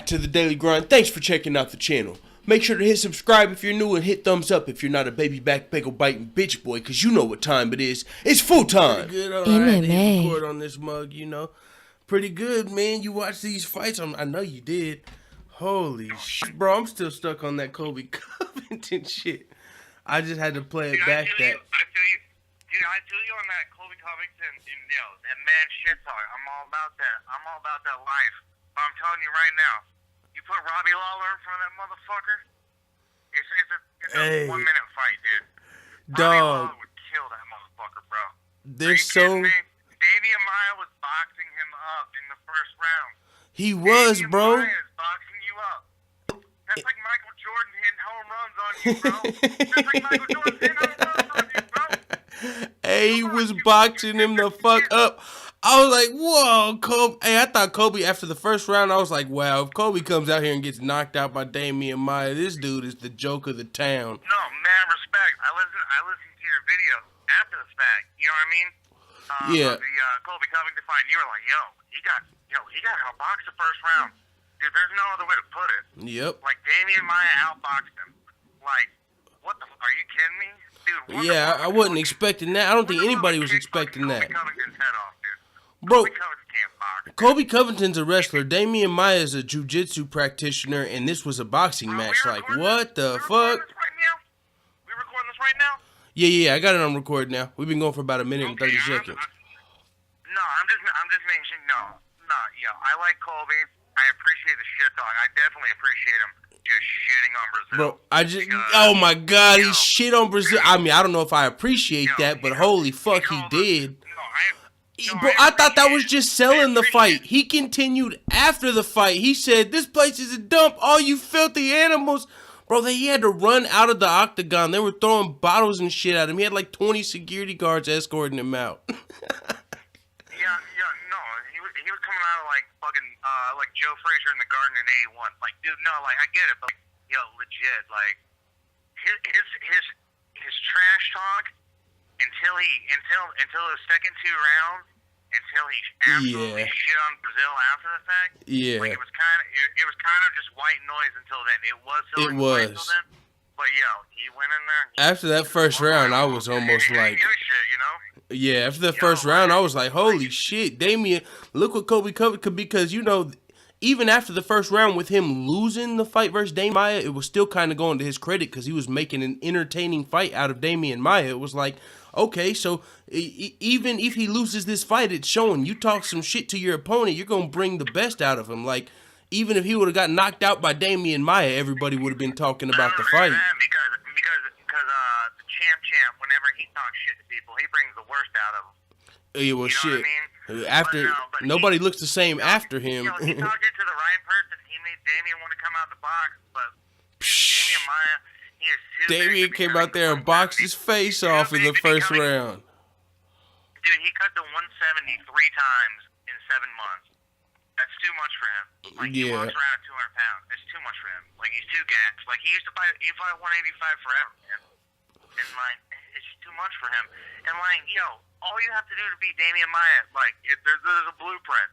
back to the Daily Grind. Thanks for checking out the channel. Make sure to hit subscribe if you're new and hit thumbs up if you're not a baby back bagel biting bitch boy, cause you know what time it is. It's full time. Pretty good. I had to hit record on this mug, you know. Pretty good, man. You watch these fights. I know you did. Holy shit, bro. I'm still stuck on that Colby Covington shit. I just had to play it back. I feel you on that Colby Covington. You know, that mad shit talk. I'm all about that. I'm all about that life. But I'm telling you right now, you put Robbie Lawler in front of that motherfucker, it's a 1 minute fight, dude. Robbie Lawler would kill that motherfucker, bro. They're so... Damian Maia was boxing him up in the first round. He was, bro. Damian Maia is boxing you up. That's like Michael Jordan hitting home runs on you, bro. That's like Michael Jordan hitting home runs on you, bro. Hey, he was boxing him the fuck up. I was like, whoa, Kobe. Hey, I thought Kobe, after the first round, I was like, wow, if Kobe comes out here and gets knocked out by Damian Maia, this dude is the joke of the town. No, man, respect. I listened to your video after the fact. You know what I mean? Yeah. The Colby Covington fight, and you were like, he got outboxed the first round. Dude, there's no other way to put it. Yep. Like, Damian Maia outboxed him. Like, what the? Are you kidding me? Dude, yeah, I wasn't expecting that. I don't think anybody was expecting that. Colby Covington's head off, dude. Bro, Colby Covington can't box. Kobe Covington's a wrestler. Damian Maia is a jiu-jitsu practitioner, and this was a boxing match. Like, what the fuck? We recording this right now? Yeah, I got it on record now. We've been going for about a minute and 30 seconds. I'm just mentioning, I like Colby. I appreciate the shit talk. I definitely appreciate him just shitting on Brazil. Bro, oh my God, he shit on Brazil. I mean, I don't know if I appreciate that, but holy fuck, he did. Bro, I thought that was just selling the fight. He continued after the fight. He said, this place is a dump, all you filthy animals. Bro, he had to run out of the octagon. They were throwing bottles and shit at him. He had like 20 security guards escorting him out. He was coming out of like fucking like Joe Frazier in the Garden in '81. Like, dude, no, like I get it, but legit, like his trash talk until the second two rounds, until he absolutely shit on Brazil after the fact. Yeah, like it was kind of just white noise until then. It was silver until then. But he went in there. After that first round, I was almost like, yeah. After that first round, I was like, holy shit, Damian! Look what Kobe covered, because even after the first round, with him losing the fight versus Damian Maia, it was still kind of going to his credit because he was making an entertaining fight out of Damian Maia. It was like, okay, so even if he loses this fight, it's showing you talk some shit to your opponent, you're gonna bring the best out of him. Like, even if he would have got knocked out by Damian Maia, everybody would have been talking about the fight. Because the champ, whenever he talks shit to people, he brings the worst out of them. Yeah, well, shit. What I mean? After nobody looks the same after him. He talked it to the right person. He made Damian want to come out the box, but Damian Maia, he is too. Damian came out there and boxed his face off in the first round. Dude, he cut to 170 3 times in 7 months. That's too much for him. Like, he walks around at 200 pounds. It's too much for him. Like, he's too gassed. Like, he fought 185 forever, man. And, like, it's too much for him. And, like, all you have to do to beat Damian Maia, like, there's a blueprint.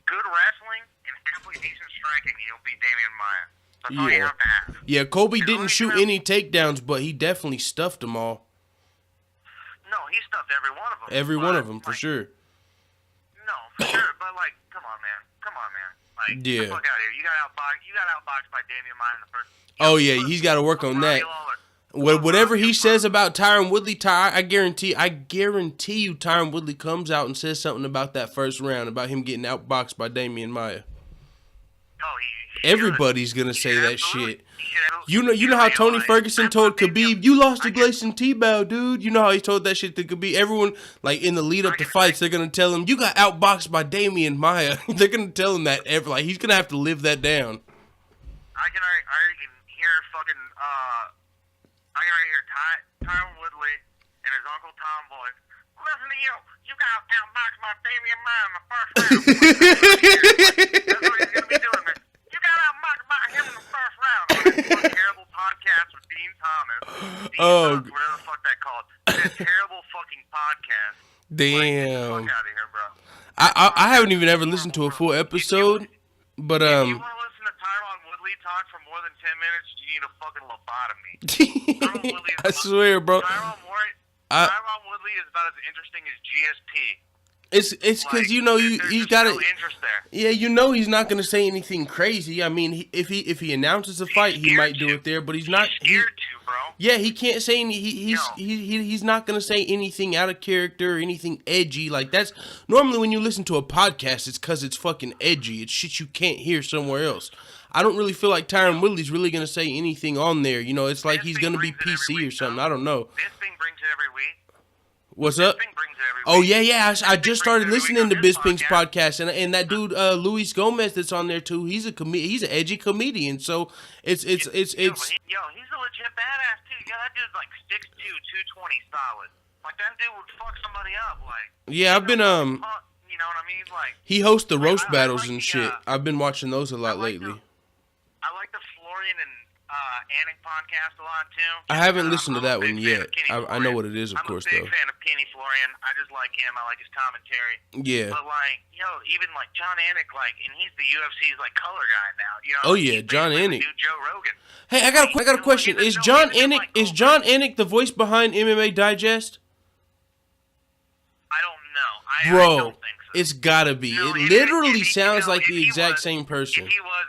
Good wrestling and halfway decent striking, and you'll beat Damian Maia. That's all you have to have. Yeah, Kobe didn't shoot any takedowns, but he definitely stuffed them all. No, he stuffed every one of them. Every one of them, for sure. No, for sure. But, like, come on, man. Like, get the fuck out of here. You got outboxed by Damian Maia in the first. Oh, yeah, he's got to work on that. Whatever he says about Tyron Woodley, I guarantee you Tyron Woodley comes out and says something about that first round, about him getting outboxed by Damian Maia. Oh, everybody's going to say that shit. You know how Tony Ferguson told Khabib, you lost to Gleison Tebow, dude. You know how he told that shit to Khabib. Everyone, like, in the lead up to fights, they're going to tell him, you got outboxed by Damian Maia. They're going to tell him that. Like, he's going to have to live that down. I can hear fucking, Tyron Woodley and his Uncle Tom voice. Listen to you. You got outboxed by Damian Maia in the first round. That's what he's going to be doing, man. You got outboxed by him in the first round. On a terrible podcast with Dean Thomas. Whatever the fuck that called. It's a terrible fucking podcast. Damn. Like, get the fuck out of here, bro. I haven't even ever listened to a full episode, but You want to listen to Tyron minutes, you need a fucking lobotomy. I swear, bro. Tyron Woodley is about as interesting as GSP. It's because he's got no interest there. Yeah, he's not gonna say anything crazy. I mean, if he announces a fight, he might do it there, but he's not scared to, bro. Yeah, he can't say any. He's not gonna say anything out of character or anything edgy. Like that's normally when you listen to a podcast, it's because it's fucking edgy. It's shit you can't hear somewhere else. I don't really feel like Tyron Woodley's really gonna say anything on there. It's like he's gonna be PC or something. I don't know. Bisping brings it every week. What's up? Oh yeah. I just started listening to Bisping's podcast, and that dude Luis Gomez that's on there too. He's an edgy comedian. So it's. He's a legit badass too. Yeah, that dude's like 6'2", 220 solid. Like that dude would fuck somebody up. Like yeah, I've been you know what I mean? Like he hosts the roast battles and shit. I've been watching those a lot lately. I like the Florian and Anik podcast a lot too. I haven't listened to that one yet. I know what it is, of course, though. I'm a big fan of Kenny Florian. I just like him. I like his commentary. Yeah. But like, even like John Anik, like, and he's the UFC's like color guy now. Oh yeah, John Anik. Joe Rogan. Hey, I got a question. Is John Anik the voice behind MMA Digest? I don't know. I don't think so. It's gotta be. It literally sounds like the exact same person. If he was,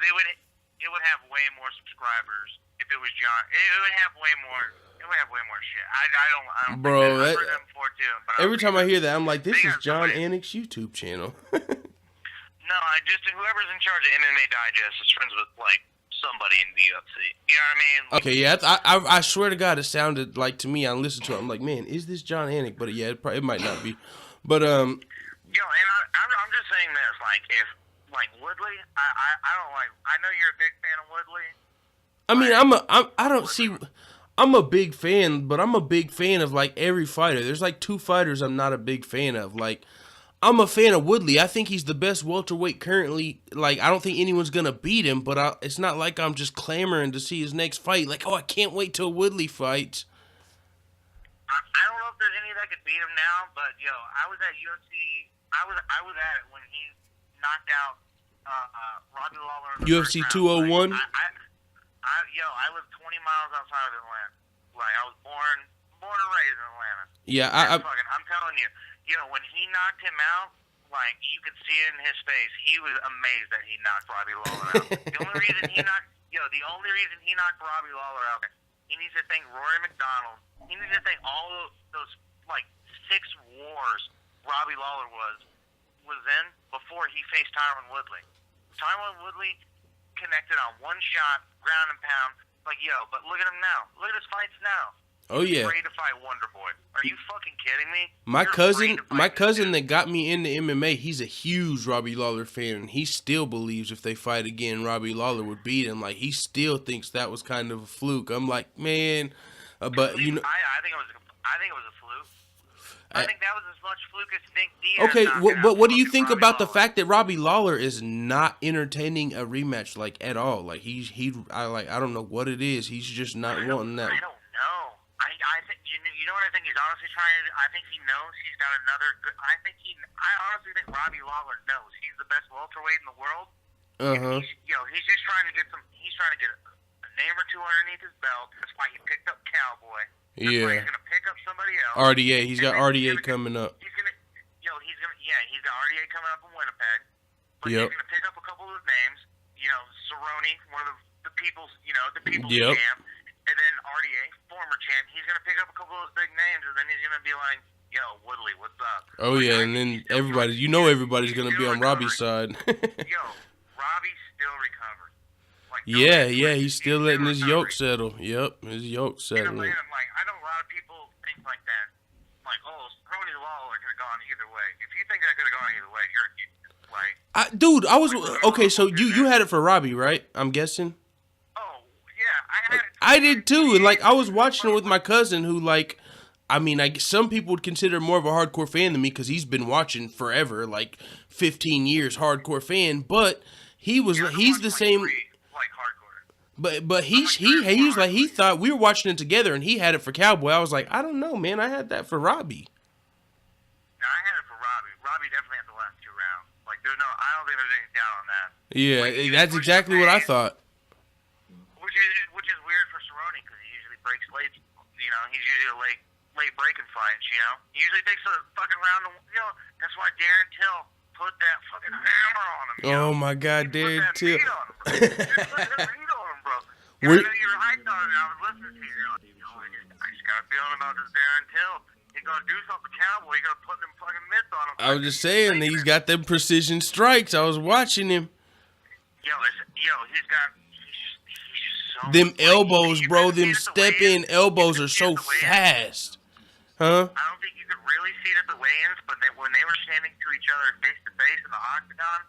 it would have way more subscribers. If it was John, it would have way more. It would have way more shit. I don't. Bro, I've heard them before too. But every time I hear that, I'm like, this is John Anik's YouTube channel. No, whoever's in charge of MMA Digest is friends with like somebody in the UFC. You know what I mean? Okay, yeah. I swear to God, it sounded like to me. I listened to it. I'm like, man, is this John Anik? But yeah, it might not be. But and I'm just saying this. Like, if like Woodley, I don't like. I know you're a big fan of Woodley. I mean, I'm a big fan, but I'm a big fan of like every fighter. There's like two fighters I'm not a big fan of. Like, I'm a fan of Woodley. I think he's the best welterweight currently. Like, I don't think anyone's gonna beat him, but it's not like I'm just clamoring to see his next fight. Like, oh, I can't wait till Woodley fights. I don't know if there's any that could beat him now, but I was at UFC. I was at it when he knocked out Robbie Lawler in the UFC first round. 201. I live 20 miles outside of Atlanta. Like, I was born and raised in Atlanta. Yeah, I'm telling you, when he knocked him out, like, you could see it in his face. He was amazed that he knocked Robbie Lawler out. The only reason he knocked Robbie Lawler out, he needs to thank Rory McDonald. He needs to thank all those like 6 wars Robbie Lawler was in before he faced Tyron Woodley. Tyron Woodley connected on one shot, ground and pound. Like, but look at him now. Look at his fights now. Oh yeah. He's ready to fight Wonder Boy. Are you fucking kidding me? My cousin that got me into MMA, he's a huge Robbie Lawler fan, and he still believes if they fight again, Robbie Lawler would beat him. Like, he still thinks that was kind of a fluke. I'm like, man, but I think it was a fluke. I think that was as much fluke as Nick Diaz. Okay, but what do you think about the fact that Robbie Lawler is not entertaining a rematch like at all? Like I don't know what it is. He's just not wanting that. I don't know. I think you know what I think he's honestly trying to do? I think he knows he's got another good. I honestly think Robbie Lawler knows he's the best welterweight in the world. He's just trying to get He's trying to get a name or two underneath his belt. That's why he picked up Cowboy. That's why he's gonna pick up somebody else. RDA. He's got RDA coming up. He's got RDA coming up in Winnipeg. But he's gonna pick up a couple of names. Cerrone, one of the people's champ, and then RDA, former champ. He's gonna pick up a couple of those big names, and then he's gonna be like, Woodley, what's up? Oh yeah, and then everybody's gonna be on Robbie's side. Robbie's still recovered. Like, he's still letting his yoke settle. Yep, his yoke settling. I know a lot of people think like that. Like, Cerrone Lawler could have gone either way. If you think that could have gone either way, you're an idiot, right? Dude, I was okay. So you had it for Robbie, right? I'm guessing. Oh yeah, I had it. I did too. And like, I was watching it with my cousin, who some people would consider more of a hardcore fan than me because he's been watching forever, like 15 years, hardcore fan. But he's the same. But he was like, he thought we were watching it together, and he had it for Cowboy. I was like, I don't know, man. I had that for Robbie. No, I had it for Robbie. Robbie definitely had the last 2 rounds. Like, I don't think there's any doubt on that. Yeah, that's exactly what I thought. Which late breaking fights, you know. He usually takes a fucking round, you know. That's why Darren Till put that fucking hammer on him, you know. Oh my God, Darren Till. Put that meat on him, bro. I know you were hyped on it. I was listening to you. You're like, you know, I just got a feeling about this Darren Till. He's gonna do something cowboy. He's gonna put them fucking mitts on him. I was just saying, he's got them precision strikes. I was watching him. He's got. Them elbows, bro, them step-in elbows are so fast. Huh? I don't think you could really see it at the weigh-ins, but when they were standing to each other face-to-face in the octagon,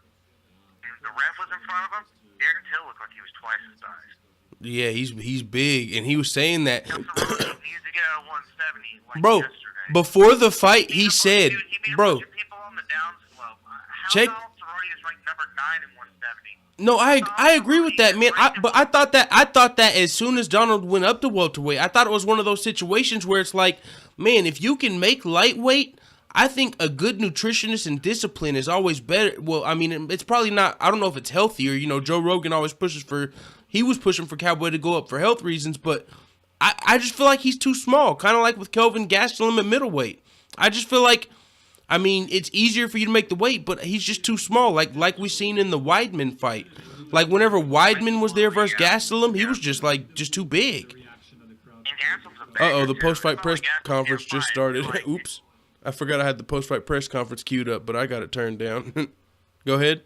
and the ref was in front of him, Darren Till looked like he was twice his size. Yeah, he's big, and he was saying that. He needs to get out of 170 like bro, yesterday. Before the fight, he said, he bro, people on the down slope. check. Donald Cerrone is ranked number 9 in 170. No, I agree with that, man. But I thought that as soon as Donald went up to welterweight, I thought it was one of those situations where it's like, man, if you can make lightweight, I think a good nutritionist and discipline is always better. Well, I mean, it's probably not. I don't know if it's healthier. You know, Joe Rogan always pushes for. He was pushing for Cowboy to go up for health reasons, but I just feel like he's too small. Kind of like with Kelvin Gastelum at middleweight. I just feel like. I mean, it's easier for you to make the weight, but he's just too small. Like we seen in the Weidman fight. Like whenever Weidman was there versus Gastelum, he was just too big. The post-fight press conference just started. Oops, I forgot I had the post-fight press conference queued up, but I got it turned down. Go ahead.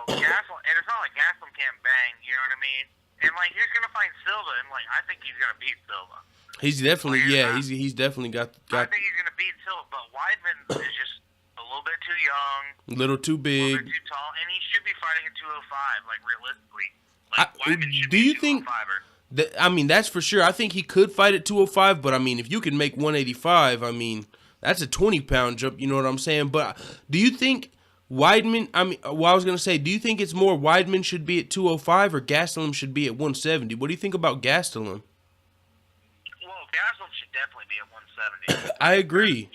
Gastelum, and it's not like Gastelum can't bang. You know what I mean? And like he's gonna fight Silva, and like I think he's gonna beat Silva. He's definitely, he's definitely got. I think he's gonna beat Silva, but Weidman is just a little bit too young, a little too big, a little bit too tall, and he should be fighting at 205. Like realistically, Weidman should do be you think? I mean, that's for sure. I think he could fight at 205, but I mean, if you can make 185, I mean, that's a 20-pound jump. You know what I'm saying? But do you think Weidman? I mean, I was gonna say, do you think it's more Weidman should be at 205 or Gastelum should be at 170? What do you think about Gastelum? Gastelum should definitely be at 170. I agree.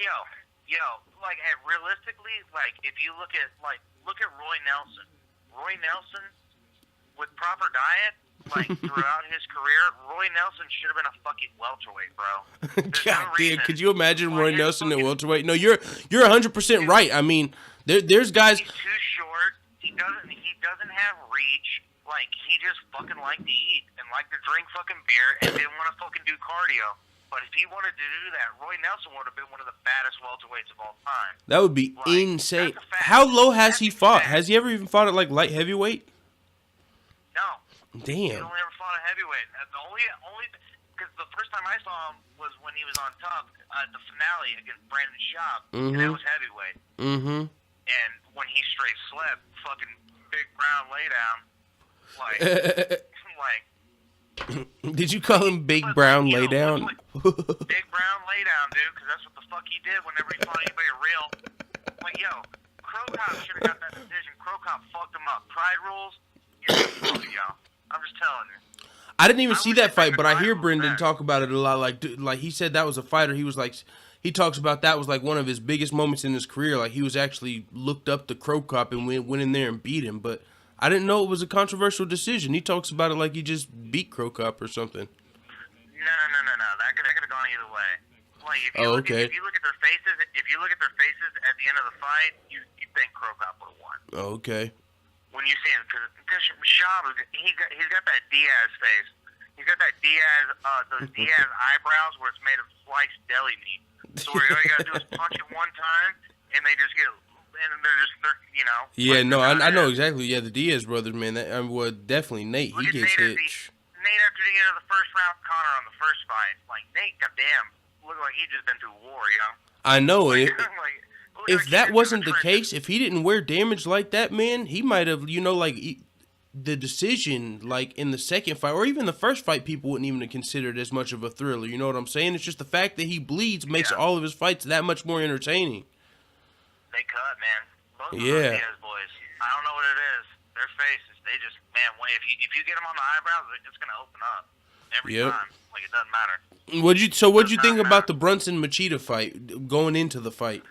Like realistically, like if you look at Roy Nelson. Roy Nelson, with proper diet, like throughout his career, Roy Nelson should have been a fucking welterweight, bro. God damn, could you imagine Roy Nelson at welterweight? No, you're 100% right. I mean, there's guys. He's too short. He doesn't have reach. Like, he just fucking liked to eat and liked to drink fucking beer and didn't want to fucking do cardio. But if he wanted to do that, Roy Nelson would have been one of the baddest welterweights of all time. That would be insane. How low has he fought? Has he ever even fought at, like, light heavyweight? No. Damn. He only ever fought at heavyweight. The only because the first time I saw him was when he was on top at the finale against Brandon Schaub. And that was heavyweight. Mm-hmm. And when he straight slept, fucking big brown laydown. Did you call him Big Brown Laydown? Big Brown Laydown, dude, because that's what the fuck he did whenever he fought anybody real. Like, Crow Cop should have got that decision. Crow Cop fucked him up. Pride rules, I'm just telling you. I didn't even see that fight, but I hear Brendan talk about it a lot. Like he said that was a fighter. He was like, he talks about that was like one of his biggest moments in his career. Like he was actually looked up to Crow Cop and went in there and beat him, but I didn't know it was a controversial decision. He talks about it like he just beat Crow Cop or something. No. That could have gone either way. Like, if you look at their faces, at the end of the fight, you think Crow Cop would have won. Oh, okay. When you see him, because Schaub, he's got that Diaz face. He's got that Diaz, those Diaz eyebrows where it's made of sliced deli meat. So all you gotta do is punch it one time, and they just get. And they're Yeah, no, I know exactly. Yeah, the Diaz brothers, man. Definitely Nate. He gets hit. Nate after the end of the first round, Connor on the first fight. Like Nate, goddamn, looked like he just been through war, I know. If that wasn't the case, if he didn't wear damage like that, man, he might have, the decision, like in the second fight or even the first fight, people wouldn't even have considered as much of a thriller. You know what I'm saying? It's just the fact that he bleeds makes all of his fights that much more entertaining. They cut, man. Both of those Diaz boys. I don't know what it is. Their faces, they just, man, if you get them on the eyebrows, it's going to open up every time. Like, it doesn't matter. What'd you think about the Brunson Machida fight going into the fight?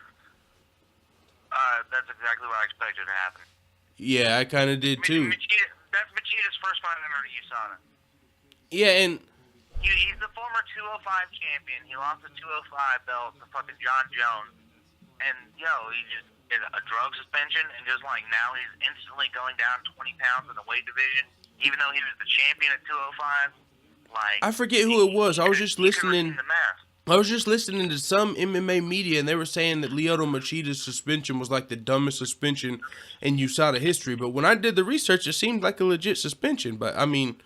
That's exactly what I expected to happen. Yeah, I kind of did too. That's Machida's first fight in USADA. Yeah, and He's the former 205 champion. He lost the 205 belt to fucking John Jones. And, he just did a drug suspension, and just like now he's instantly going down 20 pounds in the weight division, even though he was the champion at 205. Like, I forget who it was. I was just listening. I was just listening to some MMA media, and they were saying that Lyoto Machida's suspension was like the dumbest suspension in USADA history. But when I did the research, it seemed like a legit suspension. But I mean,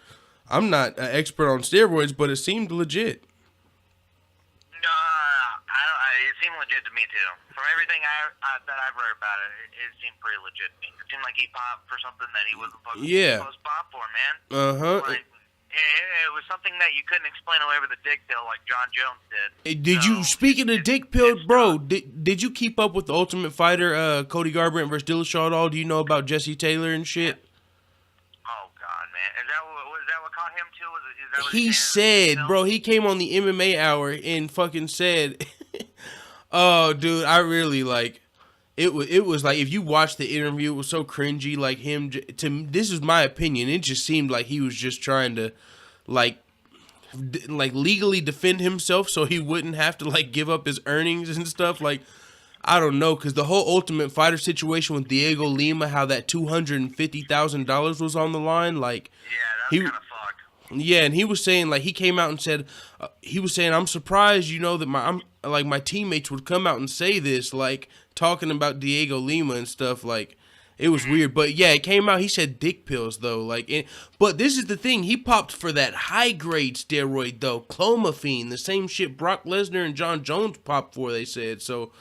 I'm not an expert on steroids, but it seemed legit. No, it seemed legit to me too. From everything that I've read about it, it seemed pretty legit to me. It seemed like he popped for something that he wasn't supposed to pop for, man. Like, it was something that you couldn't explain away with a dick pill like John Jones did. Did you, speaking of dick pills, bro, did you keep up with the Ultimate Fighter, Cody Garbrandt versus Dillashaw at all? Do you know about Jesse Taylor and shit? Oh, God, man. Is that what caught him, too? Is that what he said, bro, he came on the MMA Hour and fucking said, oh, dude, I really, like, it was like, if you watch the interview, it was so cringy, like him, this is my opinion, it just seemed like he was just trying to, like legally defend himself so he wouldn't have to, like, give up his earnings and stuff, like, I don't know, because the whole Ultimate Fighter situation with Diego Lima, how that $250,000 was on the line, like, yeah, that's kind of fucked. Yeah, and he was saying, like, he came out and said, I'm surprised, that my teammates would come out and say this, like, talking about Diego Lima and stuff, like, it was weird. But yeah, it came out, he said dick pills, though, like, but this is the thing, he popped for that high-grade steroid, though, clomiphene, the same shit Brock Lesnar and John Jones popped for, they said, so,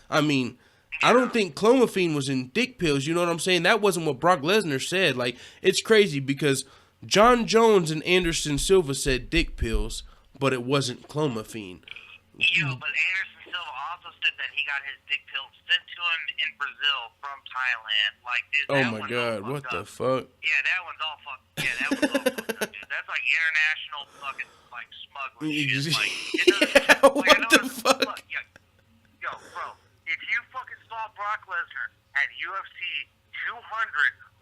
I mean, I don't think clomiphene was in dick pills, you know what I'm saying? That wasn't what Brock Lesnar said, like, it's crazy, because John Jones and Anderson Silva said dick pills, but it wasn't clomiphene. But Anderson Silva also said that he got his dick pills sent to him in Brazil from Thailand. Like, dude, oh my God, what the fuck? Yeah, that one's all fucked. Yeah, that one's all fucked up, dude. That's like international fucking, like, smuggling shit. Like, what the fuck? Yo, bro, if you fucking saw Brock Lesnar at UFC 200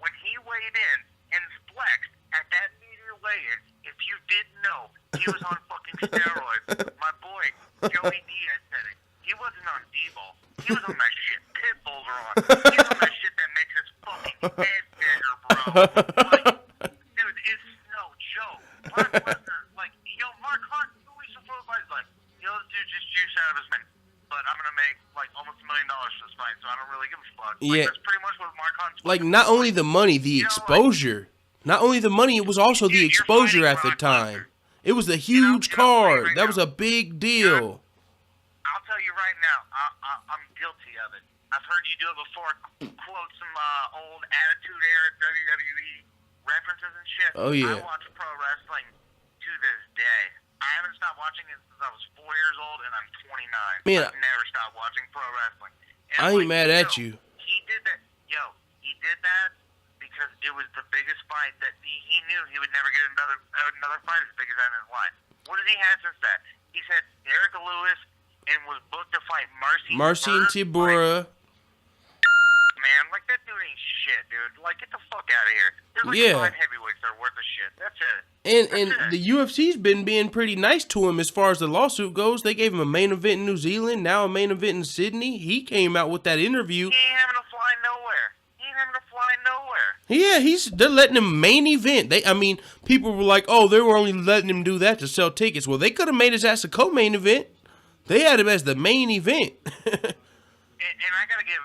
when he weighed in and flexed at that media weigh-in, if you didn't know he was on fucking steroids, my boy Joey Diaz said it. He wasn't on D-ball. He was on that shit Pitbulls are on. He's on that shit that makes his fucking head bigger, bro. Like, dude, it's no joke. Brock Lesnar, like, Mark Hunt, 2 weeks before the fight's like, this dude just juiced out of his mind. But I'm gonna make like almost $1 million for this fight, so I don't really give a fuck. Like, yeah, that's pretty much what Mark Hunt's like. Not only the money, the exposure. Not only the money, it was also the exposure at the time. It was a huge card. That was a big deal. I'll tell you right now, I'm guilty of it. I've heard you do it before. Quote some old Attitude Era WWE references and shit. Oh yeah. I watch pro wrestling to this day. I haven't stopped watching it since I was 4 years old, and I'm 29. Man, I've never stopped watching pro wrestling. And I ain't mad at you. He did that. He did that because it was the biggest fight that he knew he would never get another fight as big as that in his life. What has he had since that? He's had Erica Lewis and was booked to fight Marcy and Tibura. Man, like, that dude ain't shit, dude. Like, get the fuck out of here. There's like 5 heavyweights that are worth of shit. That's it. And the UFC's been being pretty nice to him as far as the lawsuit goes. They gave him a main event in New Zealand, now a main event in Sydney. He came out with that interview. He ain't having to fly nowhere. Yeah, they're letting him main event. People were like, oh, they were only letting him do that to sell tickets. Well, they could have made his ass a co-main event. They had him as the main event. And I gotta give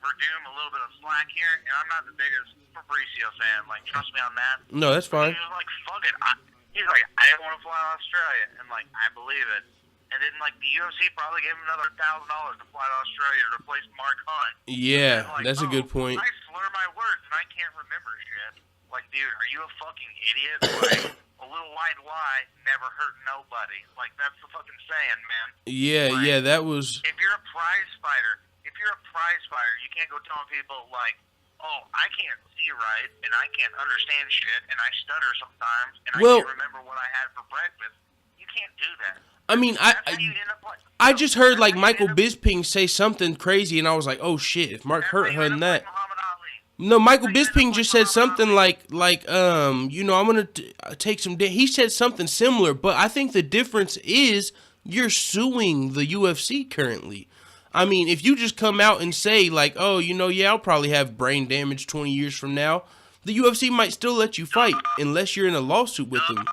Verdum a little bit of slack here, and I'm not the biggest Fabricio fan. Like, trust me on that. No, that's fine. He was like, fuck it. He's like, I didn't want to fly to Australia, and like, I believe it. And then like the UFC probably gave him another $1,000 to fly to Australia to replace Mark Hunt. Yeah, like, that's a good point. I slur my words and I can't remember shit. Like, dude, are you a fucking idiot? Like, a little white lie never hurt nobody. Like, that's the fucking saying, man. Yeah, like, yeah, that was. If you're a prize fighter, you can't go telling people like, oh, I can't see right and I can't understand shit and I stutter sometimes and I can't remember what I had for breakfast. You can't do that. I mean, I just heard like Michael Bisping say something crazy, and I was like, "Oh shit!" If Mark Hurt heard that, No, Michael Bisping just said something like, you know, I'm gonna take some. He said something similar, but I think the difference is you're suing the UFC currently. I mean, if you just come out and say like, oh, you know, yeah, I'll probably have brain damage 20 years from now, the UFC might still let you fight unless you're in a lawsuit with them. You're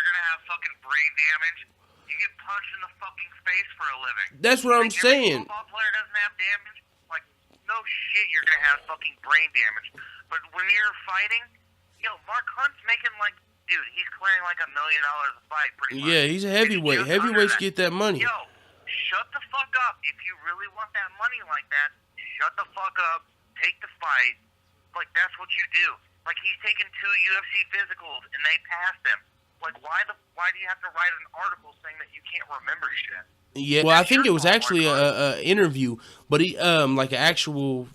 gonna have fucking brain damage. You get punched in the fucking face for a living. That's what I'm saying. Every football player doesn't have damage. Like, no shit, you're gonna have fucking brain damage. But when you're fighting, Mark Hunt's making like, dude, he's clearing like $1 million a fight, pretty much. Yeah, he's a heavyweight. Heavyweights get that money. Yo, shut the fuck up. If you really want that money like that, shut the fuck up. Take the fight. Like, that's what you do. Like, he's taken 2 UFC physicals and they passed him. Like, why do you have to write an article saying that you can't remember shit? Yeah, well, I think it was actually a interview, but he like an actual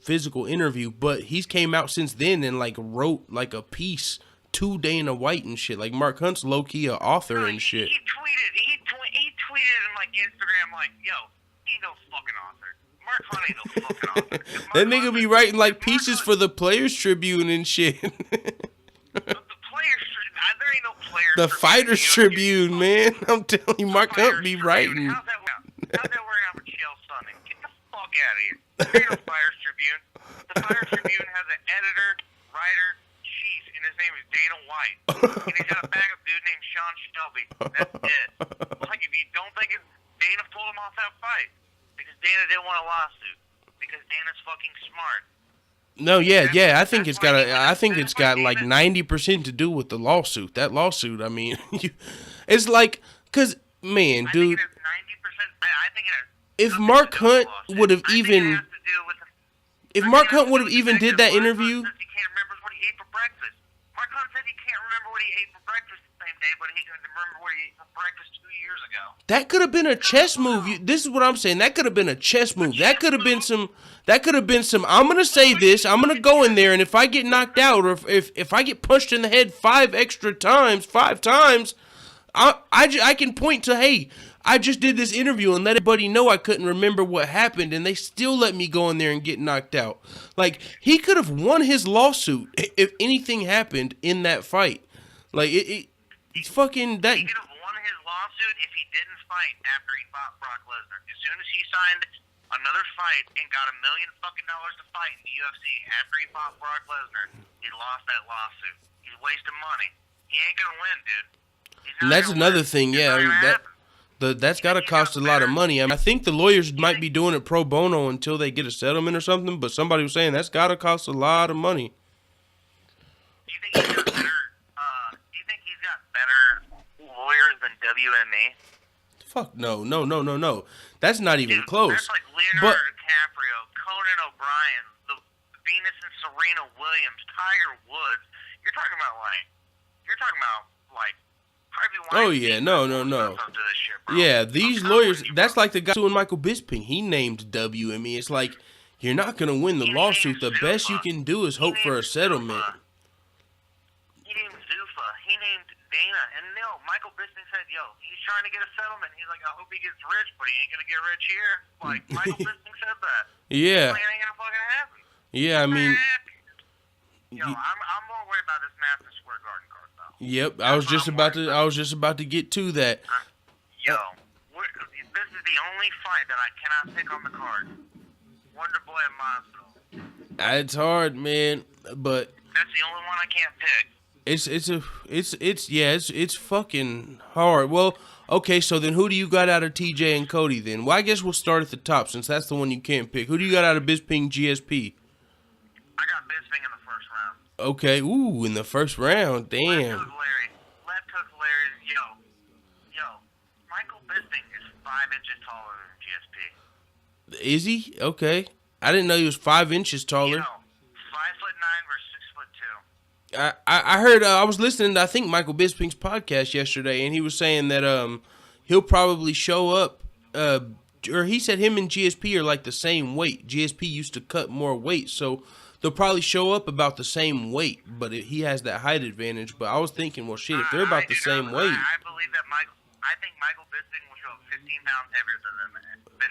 physical interview. But he's came out since then and like wrote like a piece to Dana White and shit. Like Mark Hunt's low key a author and shit. He tweeted in like Instagram like, yo, he no fucking author. Mark Hunt ain't no fucking author. That nigga be writing like pieces for the Players Tribune and shit. There ain't no Players The Tribune. Fighters Tribune, man. I'm telling you, Mark Hunt be writing. How's that working out for Chael Sonnen? Get the fuck out of here. There ain't no Fighters Tribune. The Fighters Tribune has an editor, writer, chief, and his name is Dana White. And he's got a backup dude named Sean Shelby. That's it. Like, if you don't think it's Dana pulled him off that fight because Dana didn't want a lawsuit because Dana's fucking smart. No, yeah. I think it's got like 90% to do with the lawsuit. That lawsuit, I mean, it's like, cause man, dude, if Mark Hunt would have even, if Mark Hunt would have even did that interview. He can't remember what he ate for breakfast. Mark Hunt said he can't remember what he ate for breakfast the same day, but he can remember what he ate for breakfast 2 years ago. That could have been a chess move. This is what I'm saying. That could have been a chess move. That could have been some. I'm gonna say this. I'm gonna go in there, and if I get knocked out, or if I get punched in the head 5 times, I can point to, hey, I just did this interview and let everybody know I couldn't remember what happened, and they still let me go in there and get knocked out. Like, he could have won his lawsuit if anything happened in that fight. Like, it's fucking that. He could have won his lawsuit if he didn't fight after he fought Brock Lesnar. As soon as he signed another fight and got $1 million to fight in the UFC after he fought Brock Lesnar, he lost that lawsuit. He's wasting money. He ain't gonna win, dude. And that's another thing, yeah. I mean, that's got to cost a lot of money. I mean, I think the lawyers might be doing it pro bono until they get a settlement or something, but somebody was saying that's got to cost a lot of money. Do you think he's got better lawyers than WME? Fuck no. That's not even close. That's like Leonardo DiCaprio, Conan O'Brien, the Venus and Serena Williams, Tiger Woods. You're talking about Harvey Weinstein. Oh yeah, no. Yeah, these lawyers. That's like the guy suing Michael Bisping. He named WME. It's like, you're not gonna win the lawsuit. The best you can do is hope for a settlement. He named Zuffa. He named Dana. And no, Michael Bisping said, yo, he's trying to get a settlement. He's like, I hope he gets rich, but he ain't gonna get rich here. Like, Michael Bisping said that. Yeah. It ain't gonna fucking happen. Yeah, I mean. Yo, I'm more worried about this Madison Square Garden card though. Yep, I was just about to get to that. Yo, this is the only fight that I cannot pick on the card. Wonder Boy and Monzo. It's hard, man, but that's the only one I can't pick. It's fucking hard. Well, okay, so then who do you got out of TJ and Cody then? Well, I guess we'll start at the top since that's the one you can't pick. Who do you got out of Bisping GSP? I got Bisping in the first round. Okay, ooh, in the first round, damn. Left hook Larry, yo, Michael Bisping is 5 inches taller than GSP. Is he? Okay. I didn't know he was 5 inches taller. 5'9" versus 6'2". I heard, I was listening to, I think, Michael Bisping's podcast yesterday, and he was saying that he'll probably show up, or he said him and GSP are like the same weight. GSP used to cut more weight, so they'll probably show up about the same weight, but he has that height advantage. But I was thinking, well, shit, if they're about the same weight. I believe that I think Michael Bisping will show up 15 pounds heavier than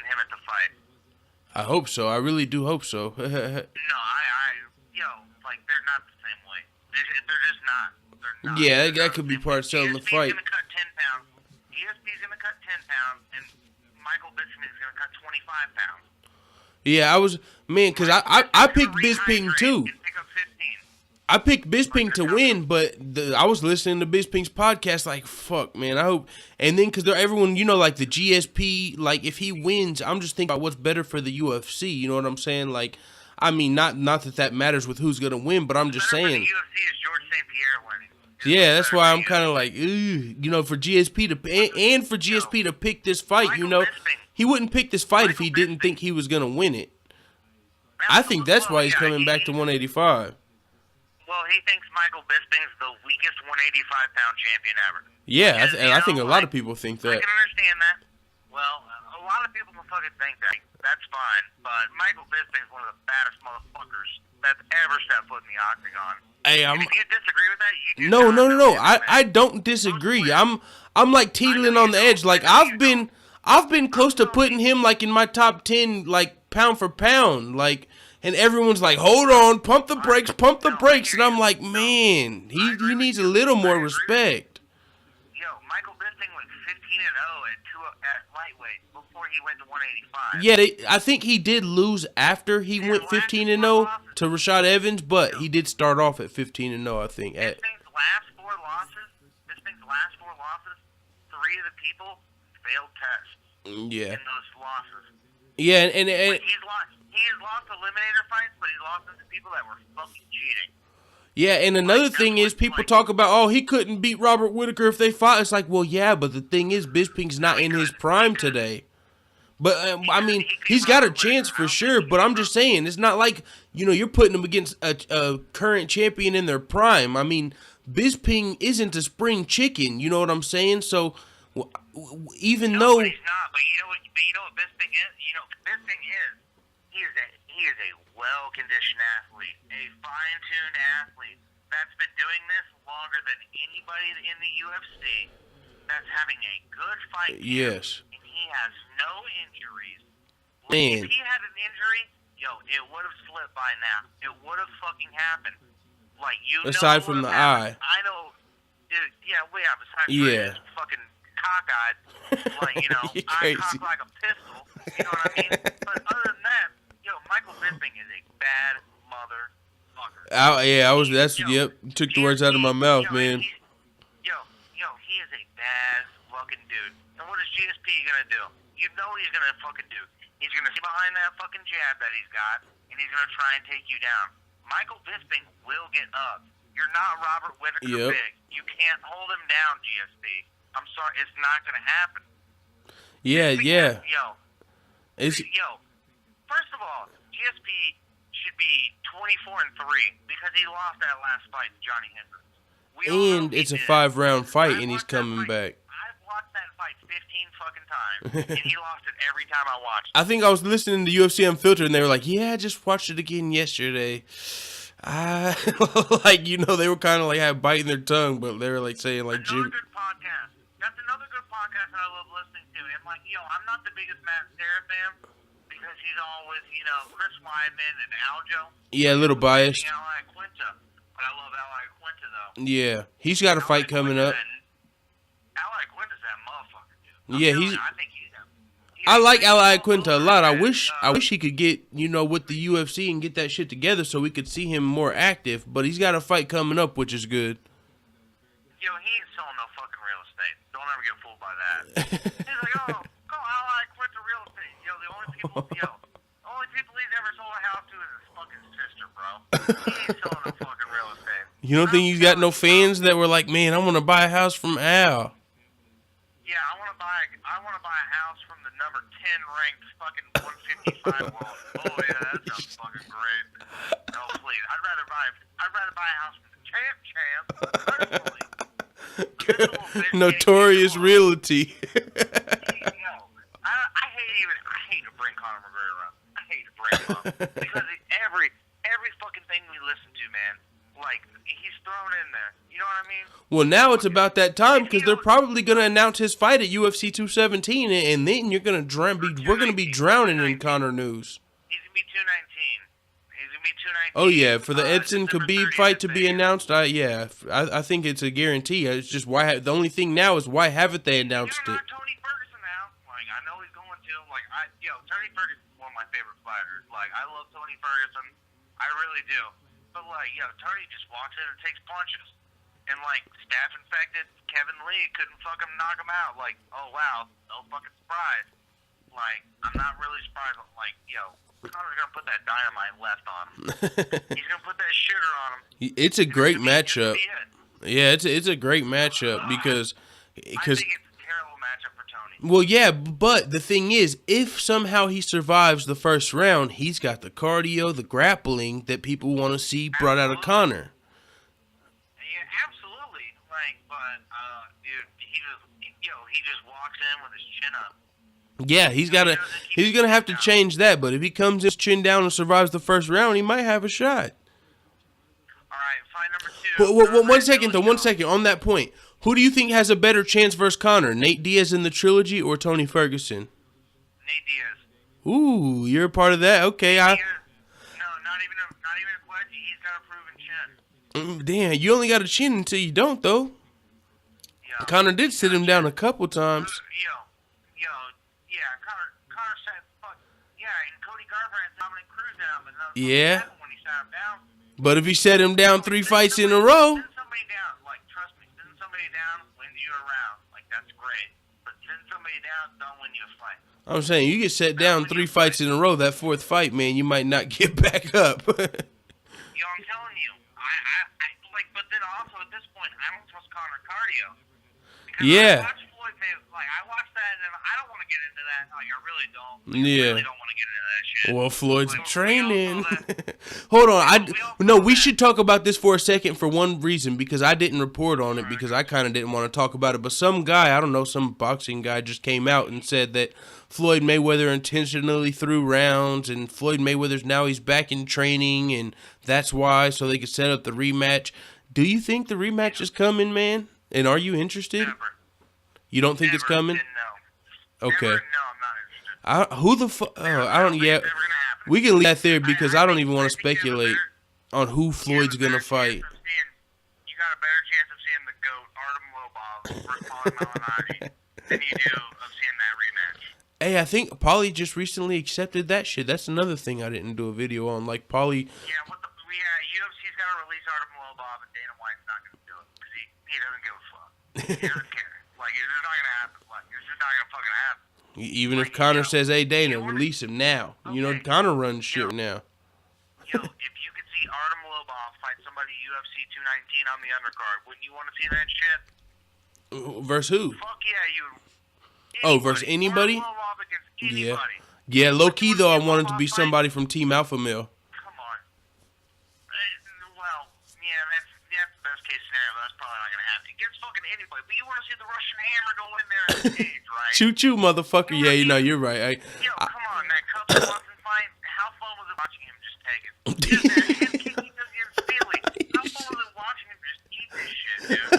him at the fight. I hope so. I really do hope so. No, like they're not the same way. They're just not. They're not. Yeah, They're that not could the be same part way. of selling the GSP's fight. gonna cut 10 pounds. GSP's gonna cut 10 pounds, and Michael Bisping is gonna cut 25 pounds. Yeah, I was because I picked Bisping too. And pick up 15. I picked Bisping to win, but I was listening to Bisping's podcast like, fuck, man, I hope. And then because everyone, like the GSP, like if he wins, I'm just thinking about what's better for the UFC. You know what I'm saying? Like, I mean, not that matters with who's gonna win, but I'm just saying. For the UFC is George St. Pierre winning. Yeah, that's why I'm kind of like, for GSP and for GSP to pick this fight, he wouldn't pick this fight if he didn't think he was gonna win it. I think that's why he's coming back to 185. Well, he thinks Michael Bisping's the weakest 185-pound champion ever. Yeah, and I think a lot of people think that. I can understand that. Well, a lot of people can fucking think that. That's fine. But Michael Bisping's one of the baddest motherfuckers that's ever stepped foot in the octagon. Hey, if you disagree with that, you do No. I don't disagree. I'm like teetering on the edge. Like I've been close to putting him like in my top 10, like pound for pound, like. And everyone's like, hold on, pump the brakes. And I'm like, man, he needs a little more respect. Michael Bisping went 15-0 at lightweight before he went to 185. Yeah, I think he did lose after he went 15-0 to Rashad Evans, but he did start off at 15-0, I think. Bisping's last four losses, 3 of the people failed tests. Yeah. In those losses. Yeah, and He has lost eliminator fights, but he lost them to people that were fucking cheating. Yeah, and another thing is people talk about, he couldn't beat Robert Whittaker if they fought. It's like, well, yeah, but the thing is, Bisping's not in his prime today. But, I mean, he's got a chance for sure, but I'm just saying, it's not like, you're putting him against a current champion in their prime. I mean, Bisping isn't a spring chicken, you know what I'm saying? So, even though... But he's not, but you know what Bisping is? Bisping is. He is a well-conditioned athlete, a fine-tuned athlete that's been doing this longer than anybody in the UFC, that's having a good fight camp, yes. And he has no injuries. Man. If he had an injury, it would have slipped by now. It would have fucking happened. Like, aside from the eye. I know. Dude, besides from his fucking cockeyed, like, I cock like a pistol, you know what I mean? But other than that, Michael Bisping is a bad motherfucker. Yep, took the words out of my mouth, man. He is a bad fucking dude. And what is GSP gonna do? You know what he's gonna fucking do. He's gonna sit behind that fucking jab that he's got, and he's gonna try and take you down. Michael Bisping will get up. You're not Robert Whittaker big. You can't hold him down, GSP. I'm sorry, it's not gonna happen. Yeah. First of all, GSP should be 24-3 because he lost that last fight to Johnny Hendricks. And it's a 5-round fight, and he's coming back. I've watched that fight 15 fucking times, and he lost it every time I watched it. I think I was listening to UFC Unfiltered, and they were like, I just watched it again yesterday. They were kind of like biting their tongue, but they were like saying like, another good podcast. That's another good podcast that I love listening to. And like, I'm not the biggest Matt Serra fan because he's all with, Chris Weidman and Aljo. Yeah, a little biased. Ally Quinta, but I love Ally Quinta though. Yeah, he's got a fight coming up. Ally Quinta's that motherfucker, dude. I think he's I like Ally Quinta a lot. I wish he could get, with the UFC and get that shit together so we could see him more active. But he's got a fight coming up, which is good. He ain't selling no fucking real estate. Don't ever get fooled by that. He's like, go Ally Quinta real estate. The only people he's ever sold a house to is his fucking sister, bro. He ain't selling no fucking real estate. You don't think he's got no fans that were like, man, I want to buy a house from Al? Yeah, I want to buy a house from the number 10 ranked fucking 155 world. Oh yeah, that sounds fucking great. No, please, I'd rather buy a house from the champ. Personally. Notorious Realty. I hate to bring Conor McGregor up. I hate to bring him up because every fucking thing we listen to, man, like, he's thrown in there. You know what I mean? Well, now it's about that time because they're probably gonna announce his fight at UFC 217, and then you're gonna we're gonna be drowning in Conor news. He's gonna be 219. He's gonna be 219. Oh yeah, for the Edson December Khabib 30th fight to in be Vegas. announced, I think it's a guarantee. It's just the only thing now is why haven't they announced You're it? not Tony Ferguson now. Like, I know he's going to. Like, Tony Ferguson is one of my favorite fighters. Like, I love Tony Ferguson. I really do. But, like, Tony just walks in and takes punches. And, like, staph infected Kevin Lee couldn't fucking knock him out. Like, oh, wow, no fucking surprise. Like, I'm not really surprised. Like, Conor's going to put that dynamite left on him. He's going to put that sugar on him. It's a great matchup. Yeah, it's a great matchup because I think it's a terrible matchup for Tony. Well, yeah, but the thing is, if somehow he survives the first round, he's got the cardio, the grappling that people want to see brought out of Conor. Yeah, absolutely. Like, but dude, he just walks in with his chin up. Yeah, he's gonna have to change that. But if he comes his chin down and survives the first round, he might have a shot. All right, fight number 2. Well, 1 second though. 1 second on that point. Who do you think has a better chance versus Conor? Nate Diaz in the trilogy or Tony Ferguson? Nate Diaz. Ooh, you're a part of that. Okay, No, not even a question. He's got a proven chin. Damn, you only got a chin until you don't though. Yeah. Conor did sit him down a couple times. Conor said, fuck, and Cody Garbrandt, Dominic Cruz down, but no, Yeah. when he sat him down. But if he set him down 3 fights in a row, Send somebody down, like, trust me, send somebody down wins you a round. Like, that's great. But send somebody down, don't win you a fight. I'm saying you get set down 3 fights in a row, that fourth fight, man, you might not get back up. I'm telling you. But then also at this point, I don't trust Conor cardio. Because Yeah. I watched that, and I don't want to get into that. Like, I really don't. Yeah. I really don't want to get into that shit. Well, Floyd's Like, training. we all know Hold on, know we that. should talk about this for a second for one reason because I didn't report on it because I kind of didn't want to talk about it. But some guy, I don't know, some boxing guy just came out and said that Floyd Mayweather intentionally threw rounds and Floyd Mayweather's now he's back in training and that's why so they could set up the rematch. Do you think the rematch is coming, man? And are you interested? Never. You don't think it's coming? No. Okay. Never, no, I'm not interested. Who the fuck? I don't. Yeah, It's never gonna happen. we can leave that there because I don't even want to I think you have a speculate on who Floyd's You have a gonna better fight. chance of seeing- You got a better chance of seeing the GOAT, Artem Lobov, versus Paulo Malignaggi than you do of seeing that rematch. Hey, I think Paulie just recently accepted that shit. That's another thing I didn't do a video on. Like Paulie, UFC's got to release Artem Lobov, and Dana White's not going to do it because he doesn't give a fuck. He doesn't care. Like, it's just not going to happen. Like, it's just not going to fucking happen. even if Conor says, "Hey Dana, release him now," you know Conor runs shit now. If you could see Artem Lobov fight somebody UFC 219 on the undercard, wouldn't you want to see that shit? Versus who? Fuck yeah, you. Oh, versus anybody? Artem Lobov against Yeah. anybody. Yeah, low key though, I wanted to be somebody from Team Alpha Male. Come on. Well, yeah, that's the best case scenario, but that's probably not going to happen. Against fucking anybody. But you want to see the Russian Hammer go in there and stage, right? Choo choo, motherfucker. Yeah, you know you're right. Yo, come on, that Cubs Watson fight. How fun was it watching him just take it? Just that him kicking against Steely. How fun was it watching him just eat this shit, dude?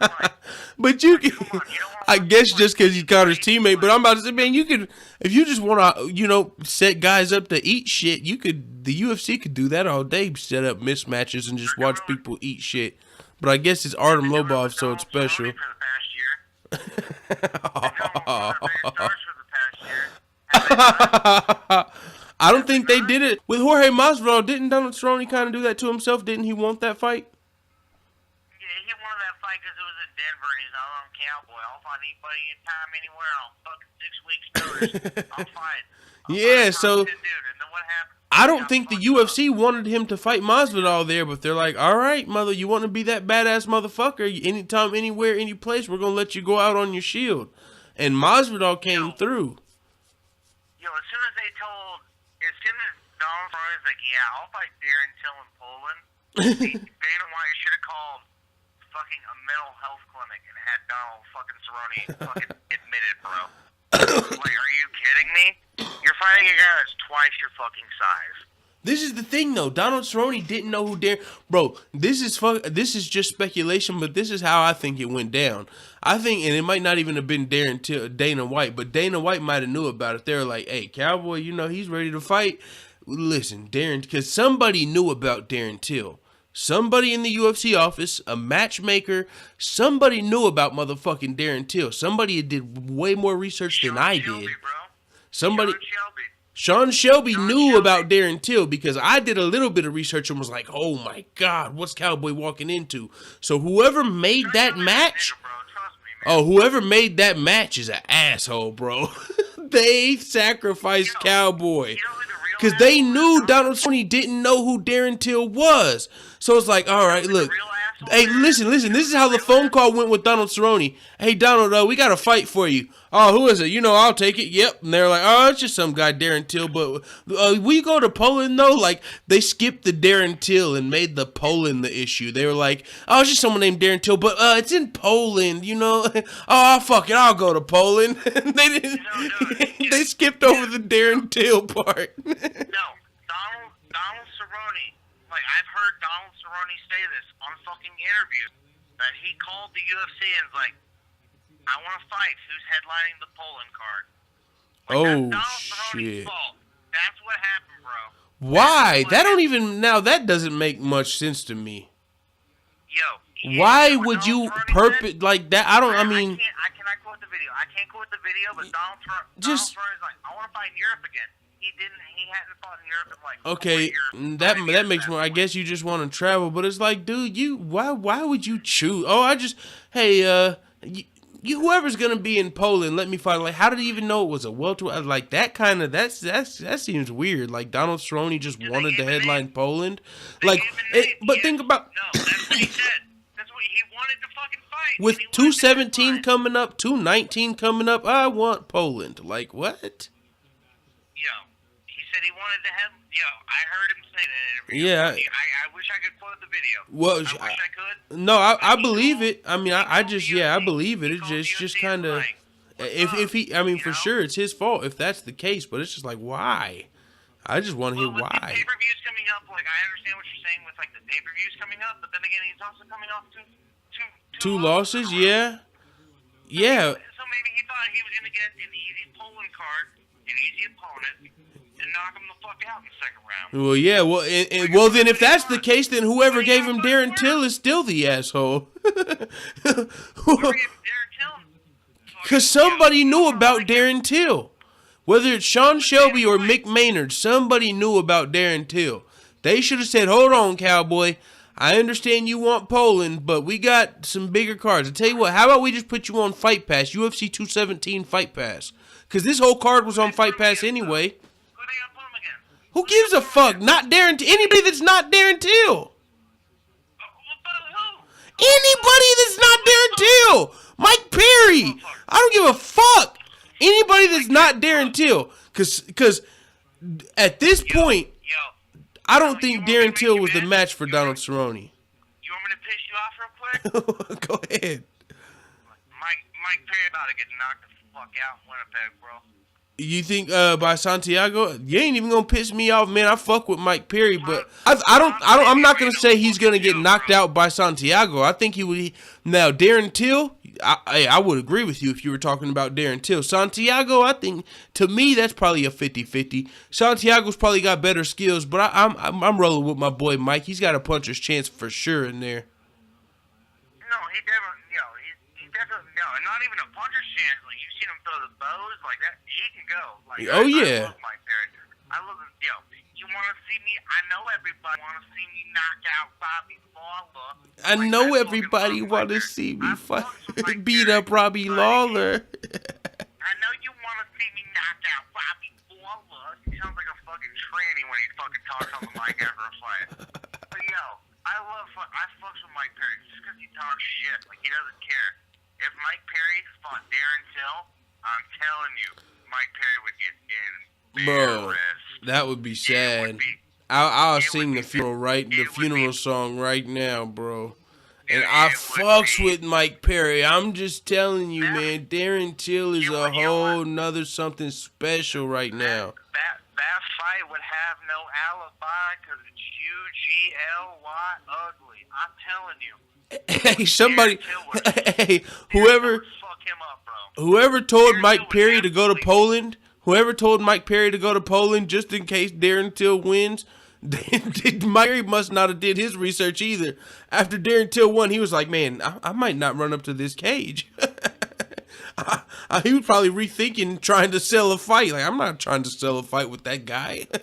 Like, But you can, come on, you don't wanna I watch guess him just because he's fight Connor's teammate. But I'm about to say, man, you could, if you just want to, set guys up to eat shit, you could, the UFC could do that all day, set up mismatches and just watch people eat shit. But I guess it's Artem Lobov, so it's special. For the past year. I don't think they did it with Jorge Masvidal. Didn't Donald Cerrone kind of do that to himself? Didn't he want that fight? Yeah, he wanted that fight because it was in Denver and he's all on cowboy. I'll fight anybody, anytime, anywhere. I'll fucking 6 weeks notice. I'll fight. Yeah, so Dude, and then what happened? I don't think the UFC wanted him to fight Masvidal there, but they're like, all right, mother, you want to be that badass motherfucker? Anytime, anywhere, any place, we're going to let you go out on your shield. And Masvidal came through. Yo, as soon as Donald Cerrone's like, yeah, I'll fight Darren Till in Poland, Dana White should have called fucking a mental health clinic and had Donald fucking Cerrone fucking admitted, bro. Like, are you kidding me? You're fighting a guy that's twice your fucking size. This is the thing, though. Donald Cerrone didn't know who Darren... Bro, this is just speculation, but this is how I think it went down. I think, and it might not even have been Dana White, but Dana White might have knew about it. They were like, hey, Cowboy, you know, he's ready to fight. Listen, Darren... Because somebody knew about Darren Till. Somebody in the UFC office, a matchmaker, somebody knew about motherfucking Darren Till. Somebody did way more research than I did. Somebody... Sean Shelby knew about Darren Till because I did a little bit of research and was like, oh my God, what's Cowboy walking into? So whoever made that match, whoever made that match is an asshole, bro. They sacrificed Cowboy because they knew Donald Cerrone didn't know who Darren Till was. So it's like, all right, look. Hey, listen. This is how the phone call went with Donald Cerrone. Hey, Donald, we got a fight for you. Oh, who is it? You know, I'll take it. Yep. And they're like, oh, it's just some guy, Darren Till. But we go to Poland, though. Like, they skipped the Darren Till and made the Poland the issue. They were like, oh, it's just someone named Darren Till, but it's in Poland, you know. Oh, fuck it. I'll go to Poland. They didn't. They skipped over the Darren Till part. No, Donald Cerrone. Like, I've heard Donald Cerrone say this on fucking interviews, that he called the UFC and was like, I want to fight. Who's headlining the Poland card? Like, oh, that's Donald Cerrone's fault. That's what happened, bro. Why? That don't even... Now, that doesn't make much sense to me. Yo. Why would you like that? I mean... I cannot quote the video. I can't quote the video, but Donald Cerrone's like, I want to fight in Europe again. He hadn't fought in Europe in like okay, 4 years. that makes more. I guess you just want to travel, but it's like, dude, why would you choose? Whoever's gonna be in Poland, let me fight. Like, how did he even know it was a welterweight? Like that kind of that seems weird. Like Donald Cerrone just wanted to headline Poland. Like, but think about. No, that's what he said. That's what he wanted to fucking fight. With 217 coming up, 219 coming up, I want Poland. Like what? He wanted to have, I heard him say that in an interview. Yeah. I wish I could quote the video. Well, I wish I could. No, I believe it. I mean, I believe it. It's just kind of, if he, I mean, for sure, it's his fault if that's the case. But it's just like, why? I just want to hear why. With the pay-per-views coming up, like I understand what you're saying with like the pay-per-views coming up, but then again, he's also coming off two losses. Yeah. Yeah. So maybe he thought he was gonna get an easy Poland card, an easy opponent. And knock him the fuck out in the second round. Well, yeah. Well, then if that's the case, then whoever gave him Darren Till is still the asshole. Because somebody knew about Darren Till. Whether it's Sean Shelby or Mick Maynard, somebody knew about Darren Till. They should have said, hold on, Cowboy. I understand you want Poland, but we got some bigger cards. I tell you what, how about we just put you on Fight Pass, UFC 217 Fight Pass? Because this whole card was on Fight Pass anyway. Who gives a fuck? Not Darren Till. Anybody that's not Darren Till. Anybody that's not Darren Till. Mike Perry. I don't give a fuck. Anybody that's not Darren Till. Because at this point, I don't think Darren Till was the match for Donald Cerrone. You want me to piss you off real quick? Go ahead. Mike Perry about to get knocked the fuck out in Winnipeg, bro. You think by Santiago? You ain't even gonna piss me off, man. I fuck with Mike Perry, but I'm not gonna say he's gonna get knocked out by Santiago. I think he would. Now Darren Till, I would agree with you if you were talking about Darren Till. Santiago, I think to me that's probably a 50-50. Santiago's probably got better skills, but I'm rolling with my boy Mike. He's got a puncher's chance for sure in there. No, he definitely, not even a puncher's chance. Like you've seen him throw the bows like that. He can go. Like, oh yeah. I love Mike Perry. I love him. You want to see me? I know everybody want to see me knock out Bobby Lawler. I know everybody want to see me beat up Robbie Lawler. I know you want to see me knock out Bobby Lawler. He sounds like a fucking tranny when he fucking talks on the mic after a fight. But I fucks with Mike Perry just because he talks shit. Like he doesn't care. If Mike Perry fought Darren Till, I'm telling you, Mike Perry would get embarrassed. Bro, that would be sad. I'll sing the funeral song right now, bro. And I fucks with Mike Perry. I'm just telling you, man. Darren Till is a whole nother something special right now. That fight fight would have no alibi because it's UGLY ugly. I'm telling you. Hey, somebody, hey, Fuck him up, bro. Whoever told Mike Perry to go to Poland, just in case Darren Till wins, Mike Perry must not have did his research either. After Darren Till won, he was like, man, I might not run up to this cage. He was probably rethinking trying to sell a fight. Like, I'm not trying to sell a fight with that guy. Dude,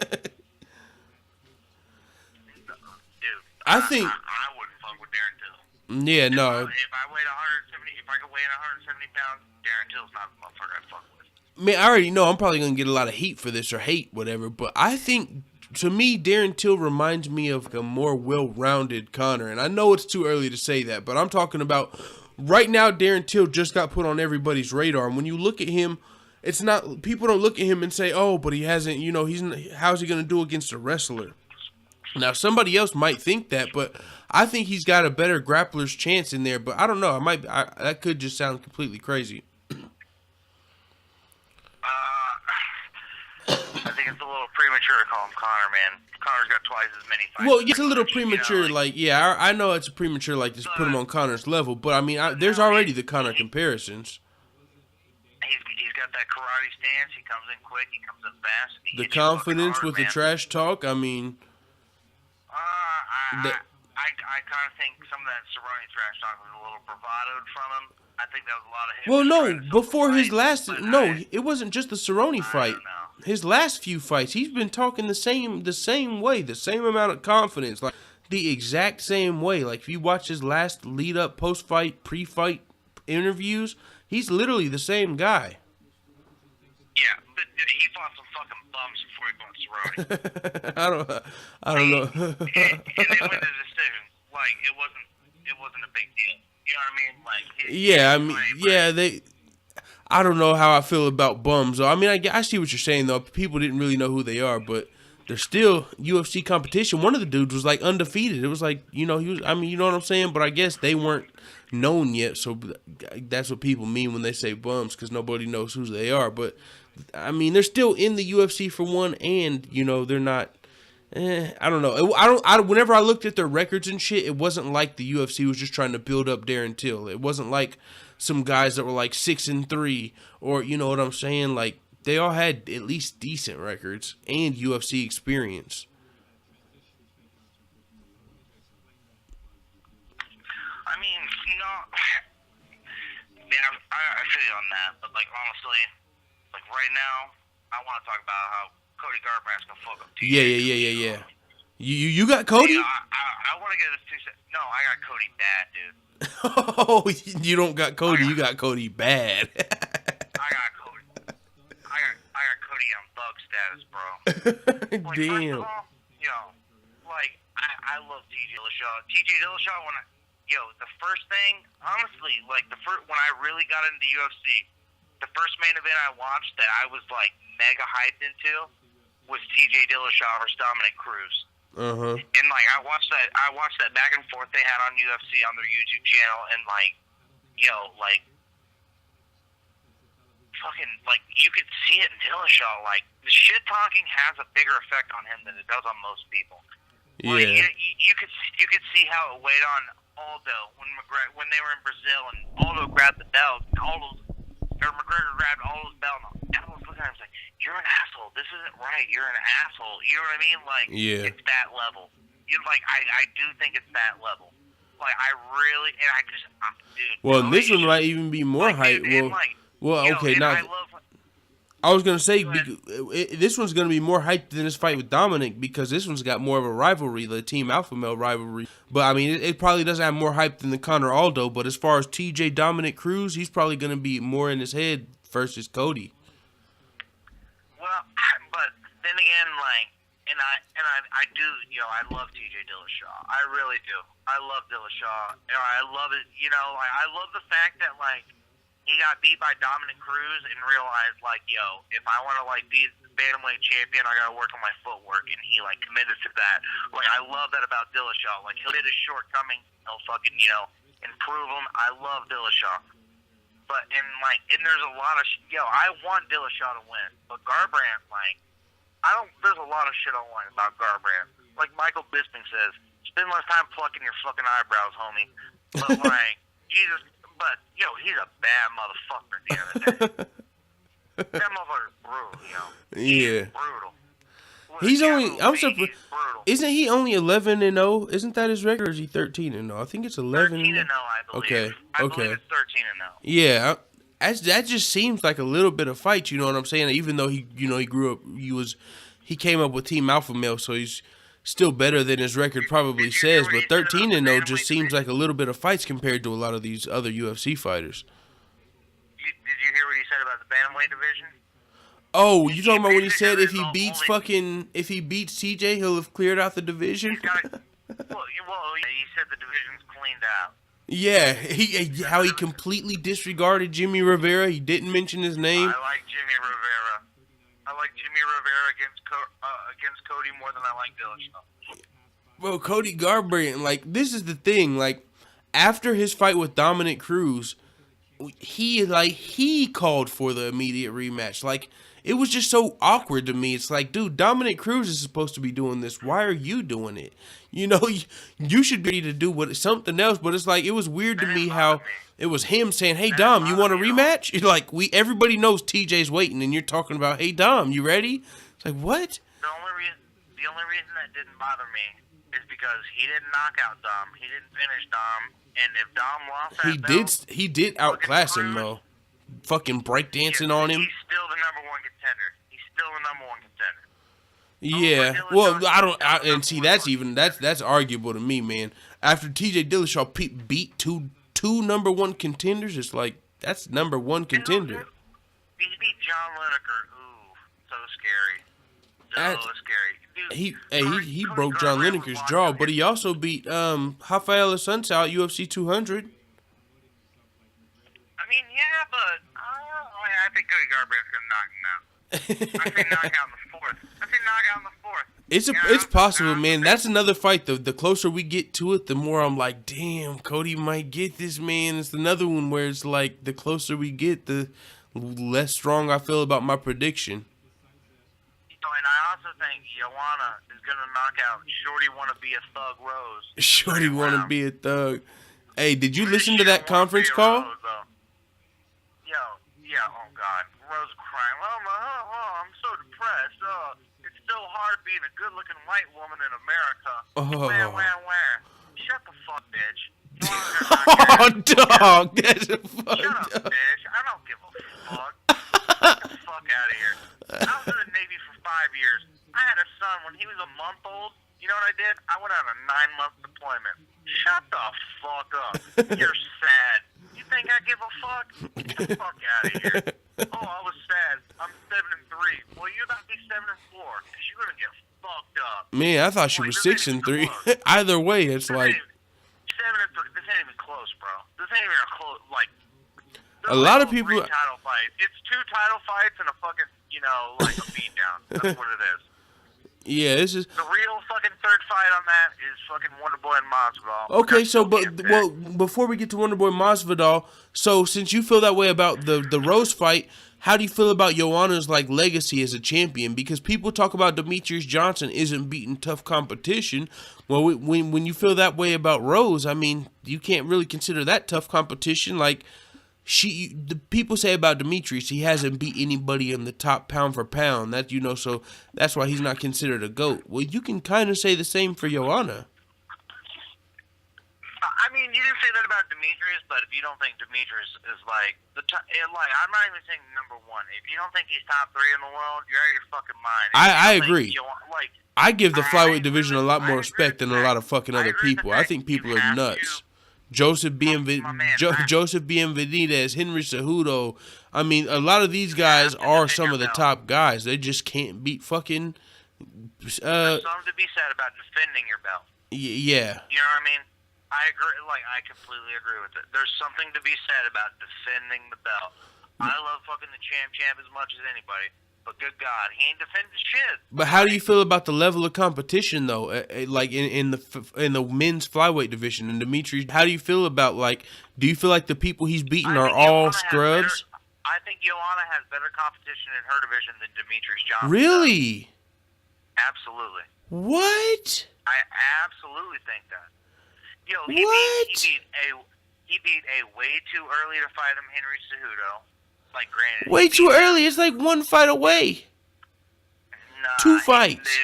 I think... I wouldn't fuck with Darren Till. Yeah, no. If I weighed 170, if I could weigh in 170 pounds, Darren Till's not the motherfucker I'd fuck with. Man, I already know I'm probably going to get a lot of heat for this or hate, whatever, but I think, to me, Darren Till reminds me of a more well-rounded Conor, and I know it's too early to say that, but I'm talking about, right now, Darren Till just got put on everybody's radar, and when you look at him, it's not, people don't look at him and say, oh, but he hasn't, how's he going to do against a wrestler? Now, somebody else might think that, but I think he's got a better grappler's chance in there, but I don't know. That could just sound completely crazy. I think it's a little premature to call him Conor, man. Conor's got twice as many fights. Well, it's a little premature. I know it's premature, like, to put him on Conor's level, but I mean, there's already the Conor comparisons. He's got that karate stance. He comes in quick. He comes in fast. The confidence with the trash talk. I mean, I kind of think some of that Cerrone trash talk was a little bravadoed from him. I think that was a lot of him. Well, no, before his last, it wasn't just the Cerrone fight. His last few fights, he's been talking the same way, the same amount of confidence, like the exact same way. Like if you watch his last lead up, post fight, pre-fight interviews, he's literally the same guy. Yeah, but he fought some fucking bums before he fought Cerrone. I don't know. And they went to decision. Like it wasn't a big deal. You know what I mean? Like I don't know how I feel about bums. I mean, I see what you're saying though. People didn't really know who they are, but they're still UFC competition. One of the dudes was like undefeated. It was like he was. I mean, you know what I'm saying? But I guess they weren't known yet, so that's what people mean when they say bums, because nobody knows who they are. But I mean, they're still in the UFC for one, and they're not. I don't know. Whenever I looked at their records and shit, it wasn't like the UFC was just trying to build up Darren Till. It wasn't like some guys that were like 6-3, or you know what I'm saying. Like they all had at least decent records and UFC experience. I mean, man, I feel you on that, but like honestly, like right now, I want to talk about how Cody Garbrandt's gonna fuck up. Yeah. You got Cody? I want to get this 2 seconds. No, I got Cody bad, dude. Oh, you don't got Cody. You got Cody bad. I got Cody. I got Cody on thug status, bro. Like, Damn. First of all, I love TJ Dillashaw. TJ Dillashaw, the first thing, honestly, like when I really got into the UFC, the first main event I watched that I was like mega hyped into was TJ Dillashaw versus Dominic Cruz. Uh-huh. And like I watched that back and forth they had on UFC on their YouTube channel, and fucking like you could see it in Dillashaw. Like the shit talking has a bigger effect on him than it does on most people. Yeah. Like, you could see how it weighed on Aldo when they were in Brazil and Aldo grabbed the belt. McGregor grabbed Aldo's belt, and everyone was looking at him like, "You're an asshole. This isn't right. You're an asshole." You know what I mean? Like, It's that level. I do think it's that level. Like, I really, and I just, dude. Well, this one might even be more hype. Okay, now. I was gonna say this one's gonna be more hyped than this fight with Dominic, because this one's got more of a rivalry, the Team Alpha Male rivalry. But I mean, it probably doesn't have more hype than the Conor Aldo. But as far as TJ Dominic Cruz, he's probably gonna be more in his head versus Cody. Well, but then again, like, and I do, I love TJ Dillashaw. I really do. I love Dillashaw. I love it. I love the fact that like. He got beat by Dominic Cruz and realized, like, if I want to, like, be the bantamweight champion, I got to work on my footwork, and he, like, committed to that. Like, I love that about Dillashaw. Like, he'll hit his shortcomings, he'll fucking, improve them. I love Dillashaw. And there's a lot of, I want Dillashaw to win. But Garbrandt, like, There's a lot of shit online about Garbrandt. Like Michael Bisping says, spend less time plucking your fucking eyebrows, homie. But like, he's a bad motherfucker at the end of the day. That motherfucker's brutal, Yeah. He's brutal. He's only. I'm surprised. He's brutal. Isn't he only 11-0? Isn't that his record? Or is he 13-0? I think it's 11. 13-0, I believe. Okay. I believe it's 13-0. Yeah. That just seems like a little bit of fight. You know what I'm saying? Even though he grew up, he came up with Team Alpha Male, so he's still better than his record probably says. But 13-0 just seems like a little bit of fights compared to a lot of these other UFC fighters. Did you hear what he said about the bantamweight division? Oh, you talking about when he said if he beats TJ, he'll have cleared out the division? Well, he said the division's cleaned out. Yeah, how he completely disregarded Jimmy Rivera. He didn't mention his name. I like Jimmy Rivera. I like Jimmy Rivera against Cody more than I like Dillashaw. Bro, Cody Garbrandt, like, this is the thing. Like, after his fight with Dominic Cruz, he called for the immediate rematch. Like, it was just so awkward to me. It's like, dude, Dominic Cruz is supposed to be doing this. Why are you doing it? You know, you should be ready to do something else. But it's like, it was weird to me how it was him saying, "Hey Dom, you want a rematch?" It's like everybody knows TJ's waiting, and you're talking about, "Hey Dom, you ready?" It's like, what? The only reason that didn't bother me is because he didn't knock out Dom. He didn't finish Dom, and if Dom lost that belt, he did outclass him though. Fucking breakdancing on him. He's still the number one contender. Yeah, well, and see, that's arguable to me, man. After TJ Dillashaw beat two number one contenders, it's like, that's number one contender. He beat John Lineker. Ooh, so scary. Dude, he broke John Lineker's jaw, but he also beat Rafael Assunção at UFC 200. I mean, yeah, but I think Cody Garbrandt's gonna knock him out. I think knock out in the fourth. It's possible, man. That's another fight. The closer we get to it, the more I'm like, damn, Cody might get this, man. It's another one where it's like, the closer we get, the less strong I feel about my prediction. And I also think Joanna is gonna knock out Shorty Wanna Be a Thug Rose. Shorty Wanna Be a Thug. Hey, did you listen to that conference call? Yeah, oh God. Rose crying. I'm so depressed. It's so hard being a good-looking white woman in America. Where? Shut the fuck, bitch. Oh, dog. That's a fuck. Shut up, bitch. I don't give a fuck. Get the fuck out of here. I was in the Navy for 5 years. I had a son when he was a month old. You know what I did? I went on a 9-month deployment. Shut the fuck up. You're sad. You think I give a fuck? Get the fuck out of here. Oh, I was sad. I'm 7-3. Well, you're about to be 7-4 because you're gonna get fucked up. Man, I thought she was 6-3. Either way, it's like 7-3. This ain't even close, bro. This ain't even close. Like, a lot of people. Title fights. It's 2 title fights and a fucking, like a beatdown. That's what it is. Yeah, this is the real fucking third fight on that is fucking Wonderboy and Masvidal. Okay, so before we get to Wonderboy Masvidal, so since you feel that way about the Rose fight, how do you feel about Joanna's legacy as a champion? Because people talk about Demetrius Johnson isn't beating tough competition. Well, when you feel that way about Rose, I mean, you can't really consider that tough competition. The people say about Demetrius, he hasn't beat anybody in the top pound for pound. That so that's why he's not considered a GOAT. Well, you can kind of say the same for Joanna. I mean, you can say that about Demetrius, but if you don't think Demetrius is I'm not even saying number one. If you don't think he's top 3 in the world, you're out of your fucking mind. I agree. I give the flyweight division a lot more respect than a lot of fucking other people. I think people are nuts. Joseph Benavidez, Henry Cejudo. I mean, a lot of these guys are some of the top guys. They just can't beat fucking. There's something to be said about defending your belt. Yeah. You know what I mean? I agree. I completely agree with it. There's something to be said about defending the belt. I love fucking the champ as much as anybody. But good God, he ain't defending shit. But how do you feel about the level of competition, though? In the men's flyweight division, and Demetrius, how do you feel about do you feel like the people he's beaten are all scrubs? I think Joanna has better competition in her division than Demetrius Johnson. Really? What? I absolutely think that. Yo, What? he beat a way too early to fight him Henry Cejudo. Like, granted, Way too early. It's like one fight away. Nah, 2 fights.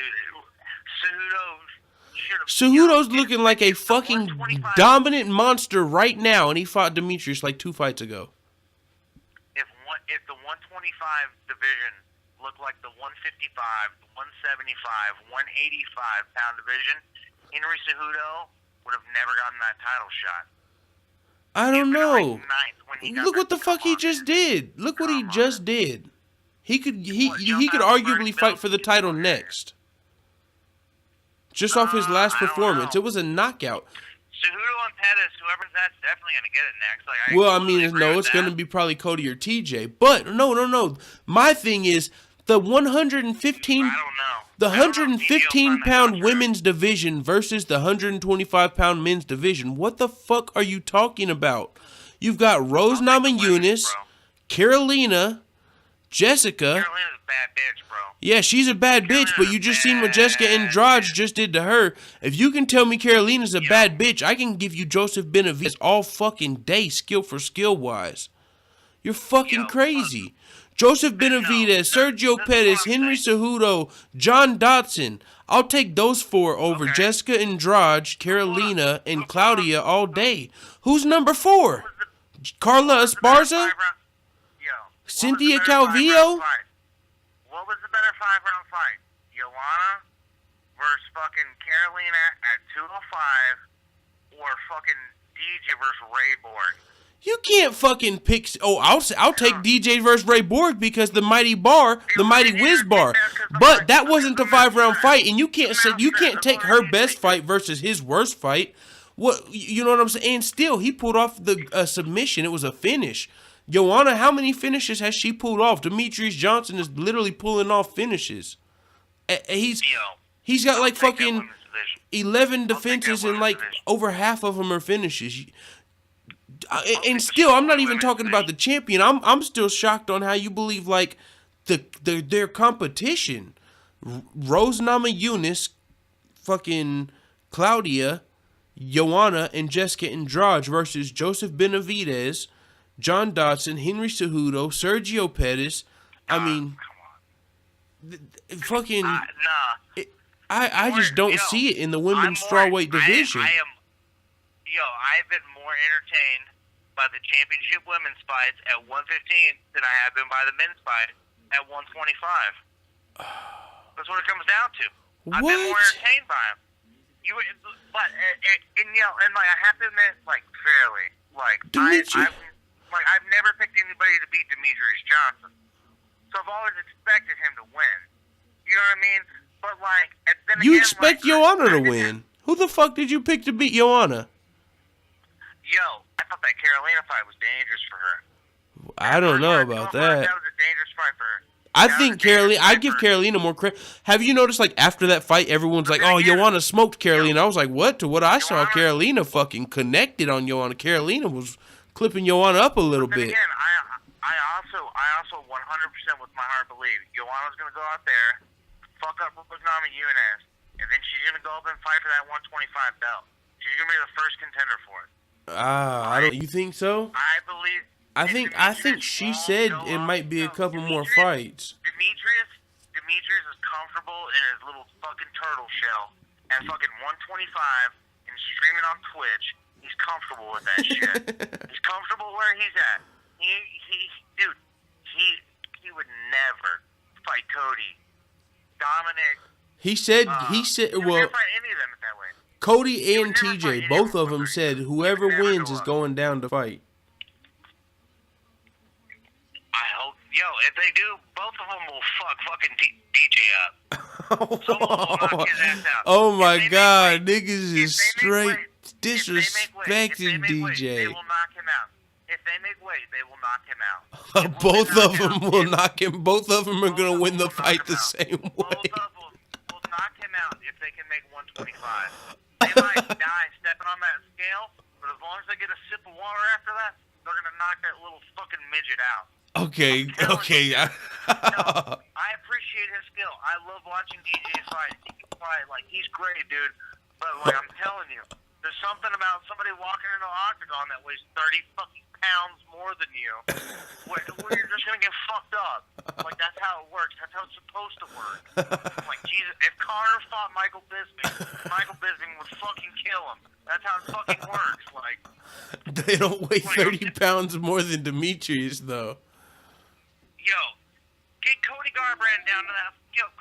Cejudo's looking like a fucking dominant monster right now, and he fought Demetrius like 2 fights ago. If the 125 division looked like the 155, the 175, 185 pound division, Henry Cejudo would have never gotten that title shot. I don't know. Look what the fuck he just did. Look what he just did. He could arguably fight for the title next. Just off his last performance. It was a knockout. Cejudo and Pettis, whoever's that's definitely going to get it next. Like, well, I mean, no, it's going to be probably Cody or TJ. But, no. My thing is, the 115-pound women's division versus the 125-pound men's division. What the fuck are you talking about? You've got Rose Namajunas, Carolina, Jessica. Carolina's a bad bitch, bro. Yeah, she's a bad bitch, but you just seen what Jessica Andrade just did to her. If you can tell me Carolina's a bad bitch, I can give you Joseph Benavidez all fucking day, skill for skill wise. You're fucking crazy. Joseph Benavidez, Sergio Pettis, Henry Cejudo, John Dodson. I'll take those 4 over Jessica Andrade, Carolina, and Claudia all day. Who's number 4? Carla Esparza? Cynthia Calvillo? What was the better 5-round fight? Joanna versus fucking Carolina at 205 or fucking DJ versus Ray Borg? You can't fucking pick. Oh, I'll take DJ versus Ray Borg because the mighty whiz bar. But that wasn't a 5-round fight, and you can't take her best fight versus his worst fight. What, you know what I'm saying? And still, he pulled off the submission. It was a finish. Joanna, how many finishes has she pulled off? Demetrius Johnson is literally pulling off finishes. He's got like fucking 11 defenses and like over half of them are finishes. And still, I'm not even talking about the champion. I'm still shocked on how you believe like their competition. Rose Namajunas, fucking Claudia, Joanna, and Jessica Andrade versus Joseph Benavidez, John Dodson, Henry Cejudo, Sergio Pettis. I mean, fucking. I just don't see it in the women's strawweight division. I've been more entertained by the championship women's fights at 115 than I have been by the men's fight at 125. That's what it comes down to. I've been more entertained by them. And I have to admit, like, fairly, like, I've never picked anybody to beat Demetrius Johnson, so I've always expected him to win. You know what I mean? But like, then you expect Joanna to win? Who the fuck did you pick to beat Joanna? Yo, I thought that Carolina fight was dangerous for her. I don't know about that. That was a dangerous fight for her. I give Carolina more credit. Have you noticed, like, after that fight, everyone's like, oh, Joanna smoked Carolina. I was like, what? To what I saw, Carolina fucking connected on Joanna. Carolina was clipping Joanna up a little bit. Again, I also 100% with my heart believe Joanna's going to go out there, fuck up Rose Namajunas, and then she's going to go up and fight for that 125 belt. She's going to be the first contender for it. You think so? I believe. I think she said it might be a couple more fights. Demetrius is comfortable in his little fucking turtle shell at fucking 125 and streaming on Twitch. He's comfortable with that shit. He's comfortable where he's at. He would never fight Cody, Dominic. He said well, fight any of them that way. Cody and TJ, both of them said whoever wins is going down to fight. I hope, if they do, both of them will fucking DJ up. Someone will knock his ass out. Oh my God, niggas is straight disrespecting DJ. They will knock him out. If they make weight, they will knock him out. Both of them will knock him. Both of them are gonna win the fight the same way. Both of them will knock him out if they can make 125. They might die stepping on that scale, but as long as they get a sip of water after that, they're gonna knock that little fucking midget out. Okay. I appreciate his skill. I love watching DJ fight. fight. Like, he's great, dude. But, like, I'm telling you, there's something about somebody walking into the octagon that weighs 30 fucking pounds more than you, where you're just gonna get fucked up. Like, that's how it works. That's how it's supposed to work. Like, Jesus, if Connor fought Michael Bisping would fucking kill him. That's how it fucking works. Like, they don't weigh 30 pounds more than Demetrius, though. Yo, get Cody Garbrandt down to that. Get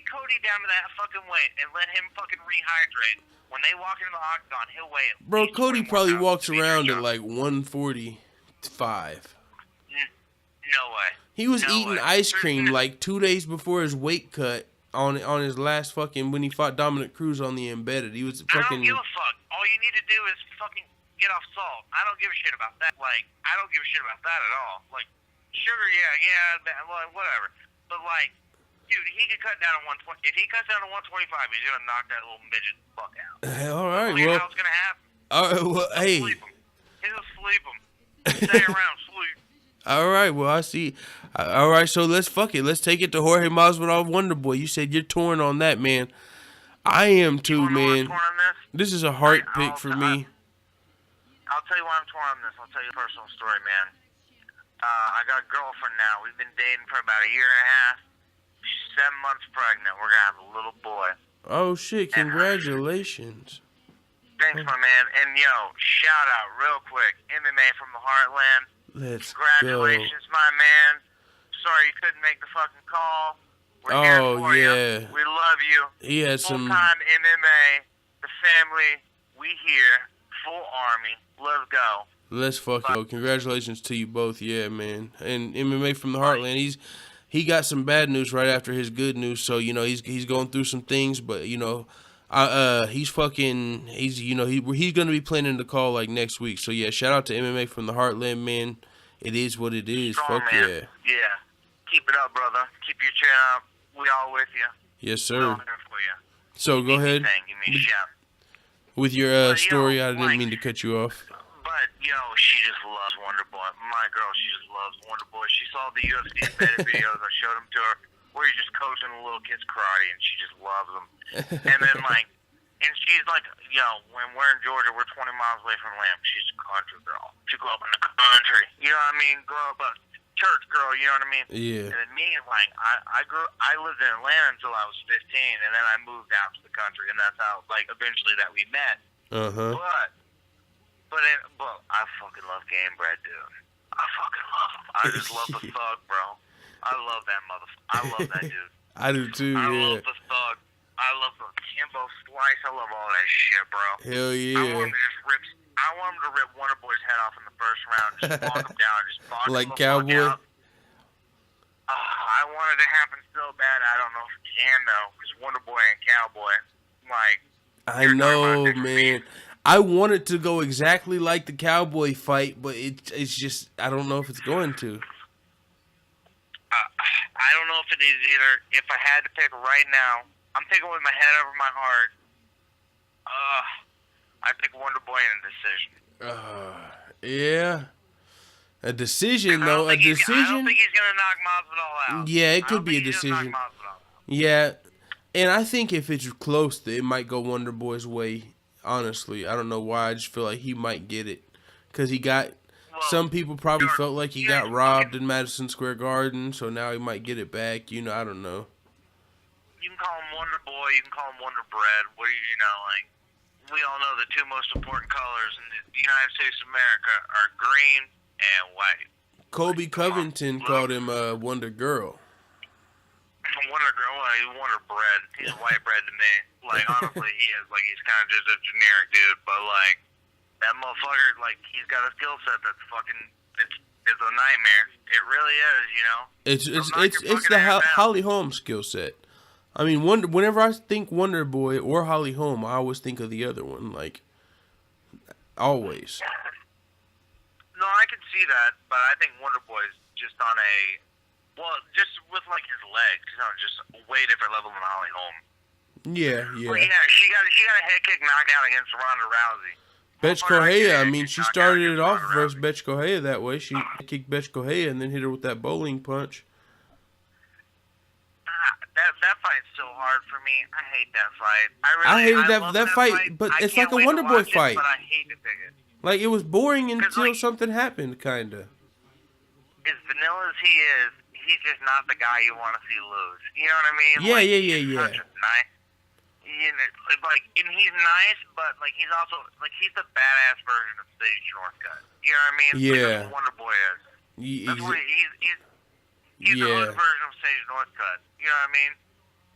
Cody down to that fucking weight and let him fucking rehydrate. When they walk into the octagon, he'll weigh it. Bro, Cody probably walks around at like 145. No way. He was eating ice cream like 2 days before his weight cut on his last fucking when he fought Dominic Cruz on the Embedded. He was fucking. I don't give a fuck. All you need to do is fucking get off salt. I don't give a shit about that. Like, I don't give a shit about that at all. Like, sugar, whatever. But like, dude, he could cut down to 120. If he cuts down to 125, he's gonna knock that little midget the fuck out. All right, well, how it's gonna happen? All right, well, hey. He'll sleep him. Stay around, sleep. All right, well, I see. All right, so let's Let's take it to Jorge Masvidal, Wonderboy. You said you're torn on that, man. I am too, man. This is a heart pick for me. I'll tell you why I'm torn on this. I'll tell you a personal story, man. I got a girlfriend now. We've been dating for about a year and a half. She's 7 months pregnant. We're gonna have a little boy. Oh shit! Congratulations. Thanks, my man. And yo, shout out real quick, MMA from the Heartland. Let's Congratulations, my man. Sorry you couldn't make the fucking call. We're here for you. We love you. He had some full-time MMA. The family. We here. Full army. Let's go. Let's fucking go. Congratulations to you both. Yeah, man. And MMA from the Heartland. He got some bad news right after his good news. So you know he's going through some things, but you know. He's gonna be planning to call like next week. So yeah, shout out to MMA from the Heartland, man. It is what it is. Strong, fuck man. yeah. Yeah. Keep it up, brother. Keep your chin up. We all with you. Yes, sir. We're all here for you. So go ahead. Give me a shout. With your story, I didn't mean to cut you off. But yo, she just loves Wonderboy. My girl, she just loves Wonderboy. She saw the UFC embedded videos. I showed them to her. Where you're just coaching the little kids karate, and she just loves them. And then, like, and she's like, yo, when we're in Georgia, we're 20 miles away from Lamb. She's a country girl. She grew up in the country. You know what I mean? Grew up a church girl, you know what I mean? Yeah. And then me, like, I lived in Atlanta until I was 15, and then I moved out to the country, and that's how, like, eventually that we met. Uh-huh. But I fucking love Game Bread, dude. I fucking love him. I just love the thug, bro. I love that motherfucker. I love that dude. I do too, I yeah. love the thug. I love the Kimbo Slice. I love all that shit, bro. Hell yeah. I want him to rip Wonderboy's head off in the first round. Just knock him down. Just knock him like the Cowboy? fuck out. I want it to happen so bad. I don't know if it can, though. Because Wonderboy and Cowboy, like... I know, man. I want it to go exactly like the Cowboy fight, but it's just... I don't know if it's going to. I don't know if it is either. If I had to pick right now, I'm picking with my head over my heart. I pick Wonderboy in a decision. Yeah. A decision, though. A decision? I don't think he's going to knock Masvidal out. Yeah, it could be a decision. Yeah. And I think if it's close, it might go Wonderboy's way. Honestly, I don't know why. I just feel like he might get it. Because he got... Some people probably felt like he got robbed in Madison Square Garden, so now he might get it back. You know, I don't know. You can call him Wonderboy, you can call him Wonderbread. Like, we all know the two most important colors in the United States of America are green and white. Colby Covington called him Wonder Girl. Wonder Girl, well, he's Wonderbread. He's white bread to me. Like, honestly, he is. Like, he's kind of just a generic dude, but, like, that motherfucker, like, he's got a skill set that's fucking, it's a nightmare. It really is, you know? It's the Holly Holm skill set. I mean, whenever I think Wonder Boy or Holly Holm, I always think of the other one, like, always. No, I can see that, but I think Wonder Boy's just on just with, like, his legs, he's on just a way different level than Holly Holm. Yeah. Well, yeah, she got a head kick knockout against Ronda Rousey. Betch Correia, I mean, she started it off versus Betch Correia that way. She kicked Betch Correia and then hit her with that bowling punch. That fight's so hard for me. I hate that fight. I hated love that fight, but it's like a Wonder Boy fight. But I hate to pick it. Like, it was boring until something happened, kinda. As vanilla as he is, he's just not the guy you want to see lose. You know what I mean? Yeah, like, yeah. Such a nice, you know, like, and he's nice, but like he's also like he's the badass version of Sage Northcutt. You know what I mean? Yeah. Like, that's what Wonder Boy is. That's what he's the hood version of Sage Northcutt. You know what I mean?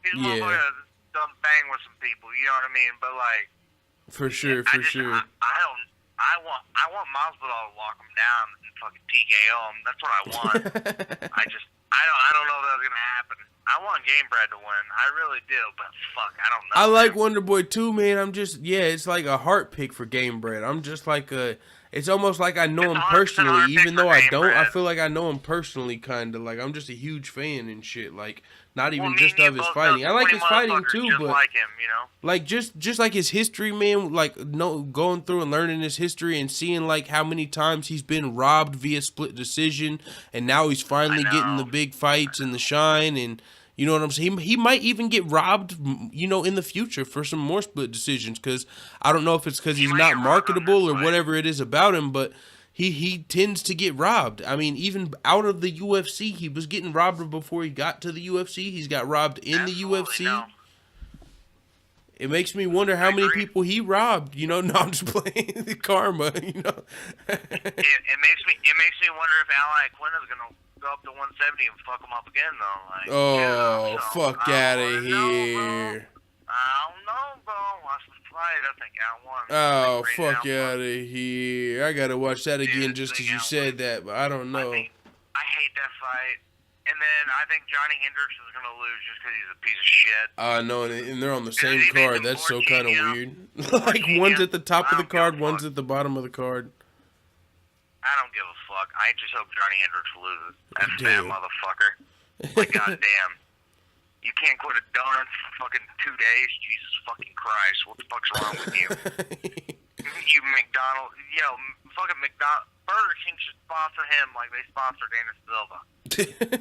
He's a motherfucker that done bang with some people. You know what I mean? But like, for sure. I want Masvidal to lock him down and fucking TKO him. That's what I want. I don't know if that's gonna happen. I want Gamebred to win. I really do, but fuck, I don't know. I like Wonder Boy too, man. I'm just it's like a heart pick for Gamebred. I'm just like it's almost like I know him personally, even though I don't. I feel like I know him personally, kind of. Like, I'm just a huge fan and shit. Like, not even just of his fighting. I like his fighting too, but like him, you know? Like, just like his history, man. Like, going through and learning his history and seeing like how many times he's been robbed via split decision, and now he's finally getting the big fights and the shine, and you know what I'm saying? He might even get robbed, you know, in the future for some more split decisions, because I don't know if it's because he's not marketable or whatever it is about him, but he tends to get robbed. I mean, even out of the UFC, he was getting robbed before he got to the UFC. He's got robbed in the UFC. No. It makes me wonder how many people he robbed. You know, no, I'm just playing the karma. You know, it makes me wonder if Ally Quinn is gonna go up to 170 and fuck him up again, though. Like, fuck out of here. I don't know, bro. Watch the fight. I think I won. Oh, fuck out of here. I gotta watch that again just because you said that, but I don't know. I hate that fight. And then I think Johnny Hendricks is going to lose just because he's a piece of shit. No, and they're on the same card. That's so kind of weird. Like, one's at the top of the card, one's at the bottom of the card. I don't give a fuck. I just hope Johnny Hendricks loses. That's that motherfucker. Like, goddamn. You can't quit a donut for fucking 2 days? Jesus fucking Christ. What the fuck's wrong with you? You McDonald's. Yo, fucking McDonald's. Burger King should sponsor him like they sponsor Dana Silva.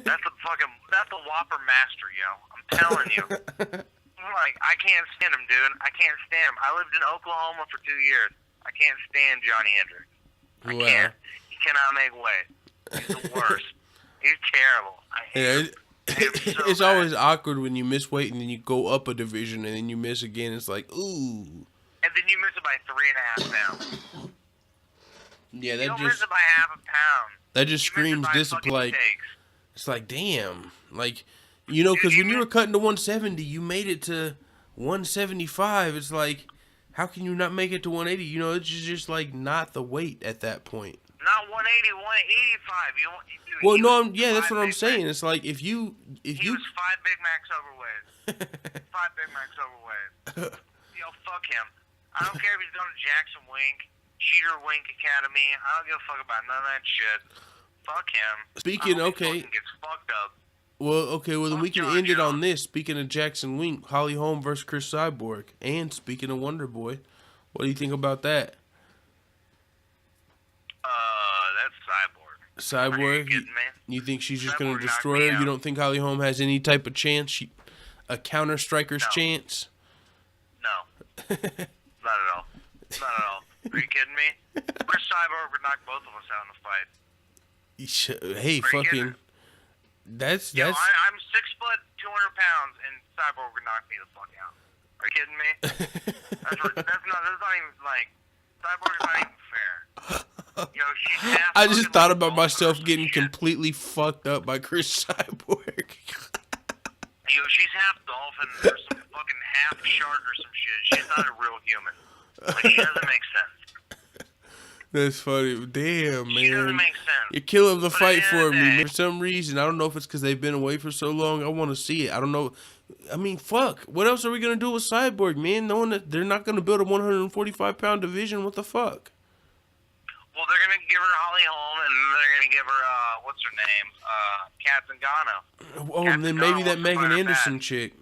That's the Whopper master, yo. I'm telling you. Like, I can't stand him, dude. I can't stand him. I lived in Oklahoma for 2 years. I can't stand Johnny Hendricks. I can't. He cannot make weight. He's the worst. He's terrible. I hate him. It's always awkward when you miss weight and then you go up a division and then you miss again. It's like, ooh. And then you miss it by 3.5 pounds. Yeah, you don't miss it by half a pound. That just screams discipline. Like, it's like, damn. Like, you know, because when you were cutting to 170, you made it to 175. It's like, how can you not make it to 180? You know, it's just like not the weight at that point. Not 180, 185. That's what I'm saying. It's like if you was 5 Big Macs overweight. 5 Big Macs overweight. Yo, fuck him. I don't care if he's going to Jackson Wink, Cheater Wink Academy. I don't give a fuck about none of that shit. Fuck him. Speaking, okay. Gets fucked up. Well, then we can end it on this. Speaking of Jackson Wink, Holly Holm versus Chris Cyborg. And speaking of Wonder Boy, what do you think about that? That's Cyborg. Cyborg? You think she's just going to destroy her? You don't think Holly Holm has any type of chance? A counter striker's chance? No. Not at all. Not at all. Are you kidding me? Chris Cyborg would knock both of us out in the fight. Hey, fucking... That's. I'm 6 foot, 200 pounds, and Cyborg would knock me the fuck out. Are you kidding me? that's not even like Cyborg's not even fair. Yo, she's half. I just thought about myself getting completely fucked up by Chris Cyborg. Yo, she's half dolphin or some fucking half shark or some shit. She's not a real human. Like, she doesn't make sense. That's funny. Damn, man. She doesn't make sense. You're killing the fight for me. For some reason, I don't know if it's because they've been away for so long. I want to see it. I don't know. I mean, fuck. What else are we going to do with Cyborg, man? Knowing that they're not going to build a 145-pound division. What the fuck? Well, they're going to give her Holly Holm, and then they're going to give her, what's her name? Kat Zingano. Oh, and then maybe that Megan Anderson chick.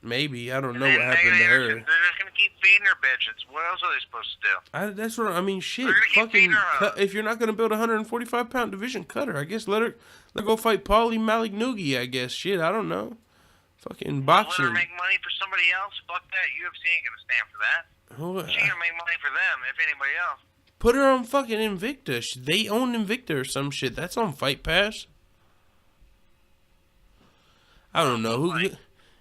Maybe. I don't know what happened to her. They're just going to keep feeding her bitches. What else are they supposed to do? That's what I mean. Shit. Fucking if you're not going to build a 145-pound division, cut her. I guess let her go fight Paulie Malignoogie, I guess. Shit, I don't know. Fucking Let boxing. her make money for somebody else. Fuck that. UFC ain't gonna stand for that. She gonna make money for them, if anybody else. Put her on fucking Invicta. They own Invicta or some shit. That's on Fight Pass. I don't know who.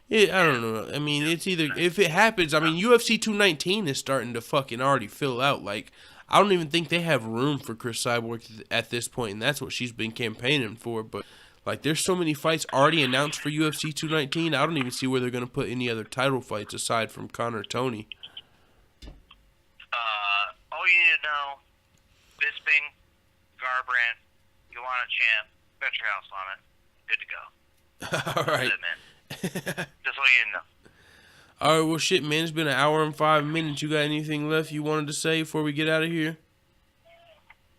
Yeah, I don't know. I mean, it's either if it happens. I mean, UFC 219 is starting to fucking already fill out. Like, I don't even think they have room for Chris Cyborg at this point, and that's what she's been campaigning for. But like, there's so many fights already announced for UFC 219. I don't even see where they're gonna put any other title fights aside from Conor Tony. All you need to know: Bisping, Garbrandt, Joanna Champ, bet your house on it. Good to go. All right. That's it, man. Just what you know. All right, well, shit, man. It's been an hour and 5 minutes. You got anything left you wanted to say before we get out of here?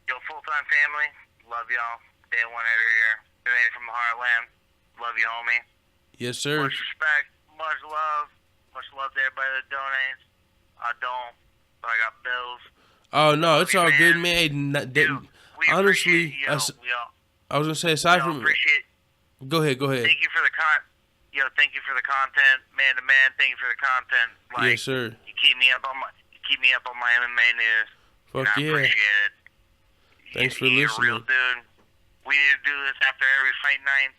Yo, full-time family, love y'all. Day one every year. Made from the heartland. Love you, homie. Yes, sir. Much respect, much love. Much love to everybody that donates. I don't, but I got bills. Oh, no, it's all good, man. Dude, we honestly, I was going to say, aside from... appreciate. Go ahead. Thank you for the thank you for the content, man to man. Thank you for the content. Like, yes, sir. You keep me up on my MMA news. Fuck and I yeah. appreciate it. Thanks for You're listening. a real dude. We need to do this after every fight night.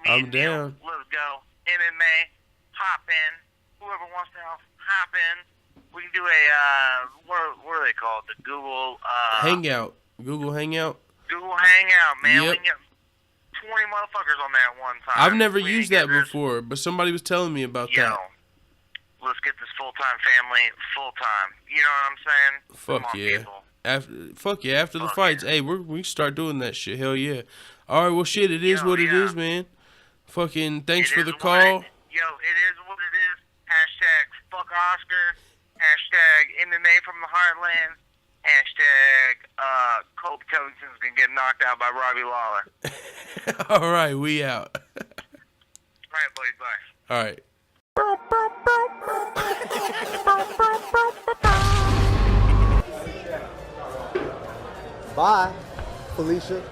I'm down. Let's go. MMA. Hop in. Whoever wants to hop in. We can do a what are they called? The Google Hangout. Google Hangout. Google Hangout, man. Yep. We can get 20 motherfuckers on there at one time. I've never used that before, but somebody was telling me about that. Let's get this full-time family full-time. You know what I'm saying? Fuck Come on, yeah. people. After the fights, hey, we start doing that shit. Hell yeah. All right, well, shit, it is what it is, man. Fucking thanks for the call. It is what it is. Hashtag fuck Oscar. Hashtag MMA from the heartland. Hashtag Colby Covington's gonna get knocked out by Robbie Lawler. All right, we out. All right, buddy, bye. All right. Bye, Felicia.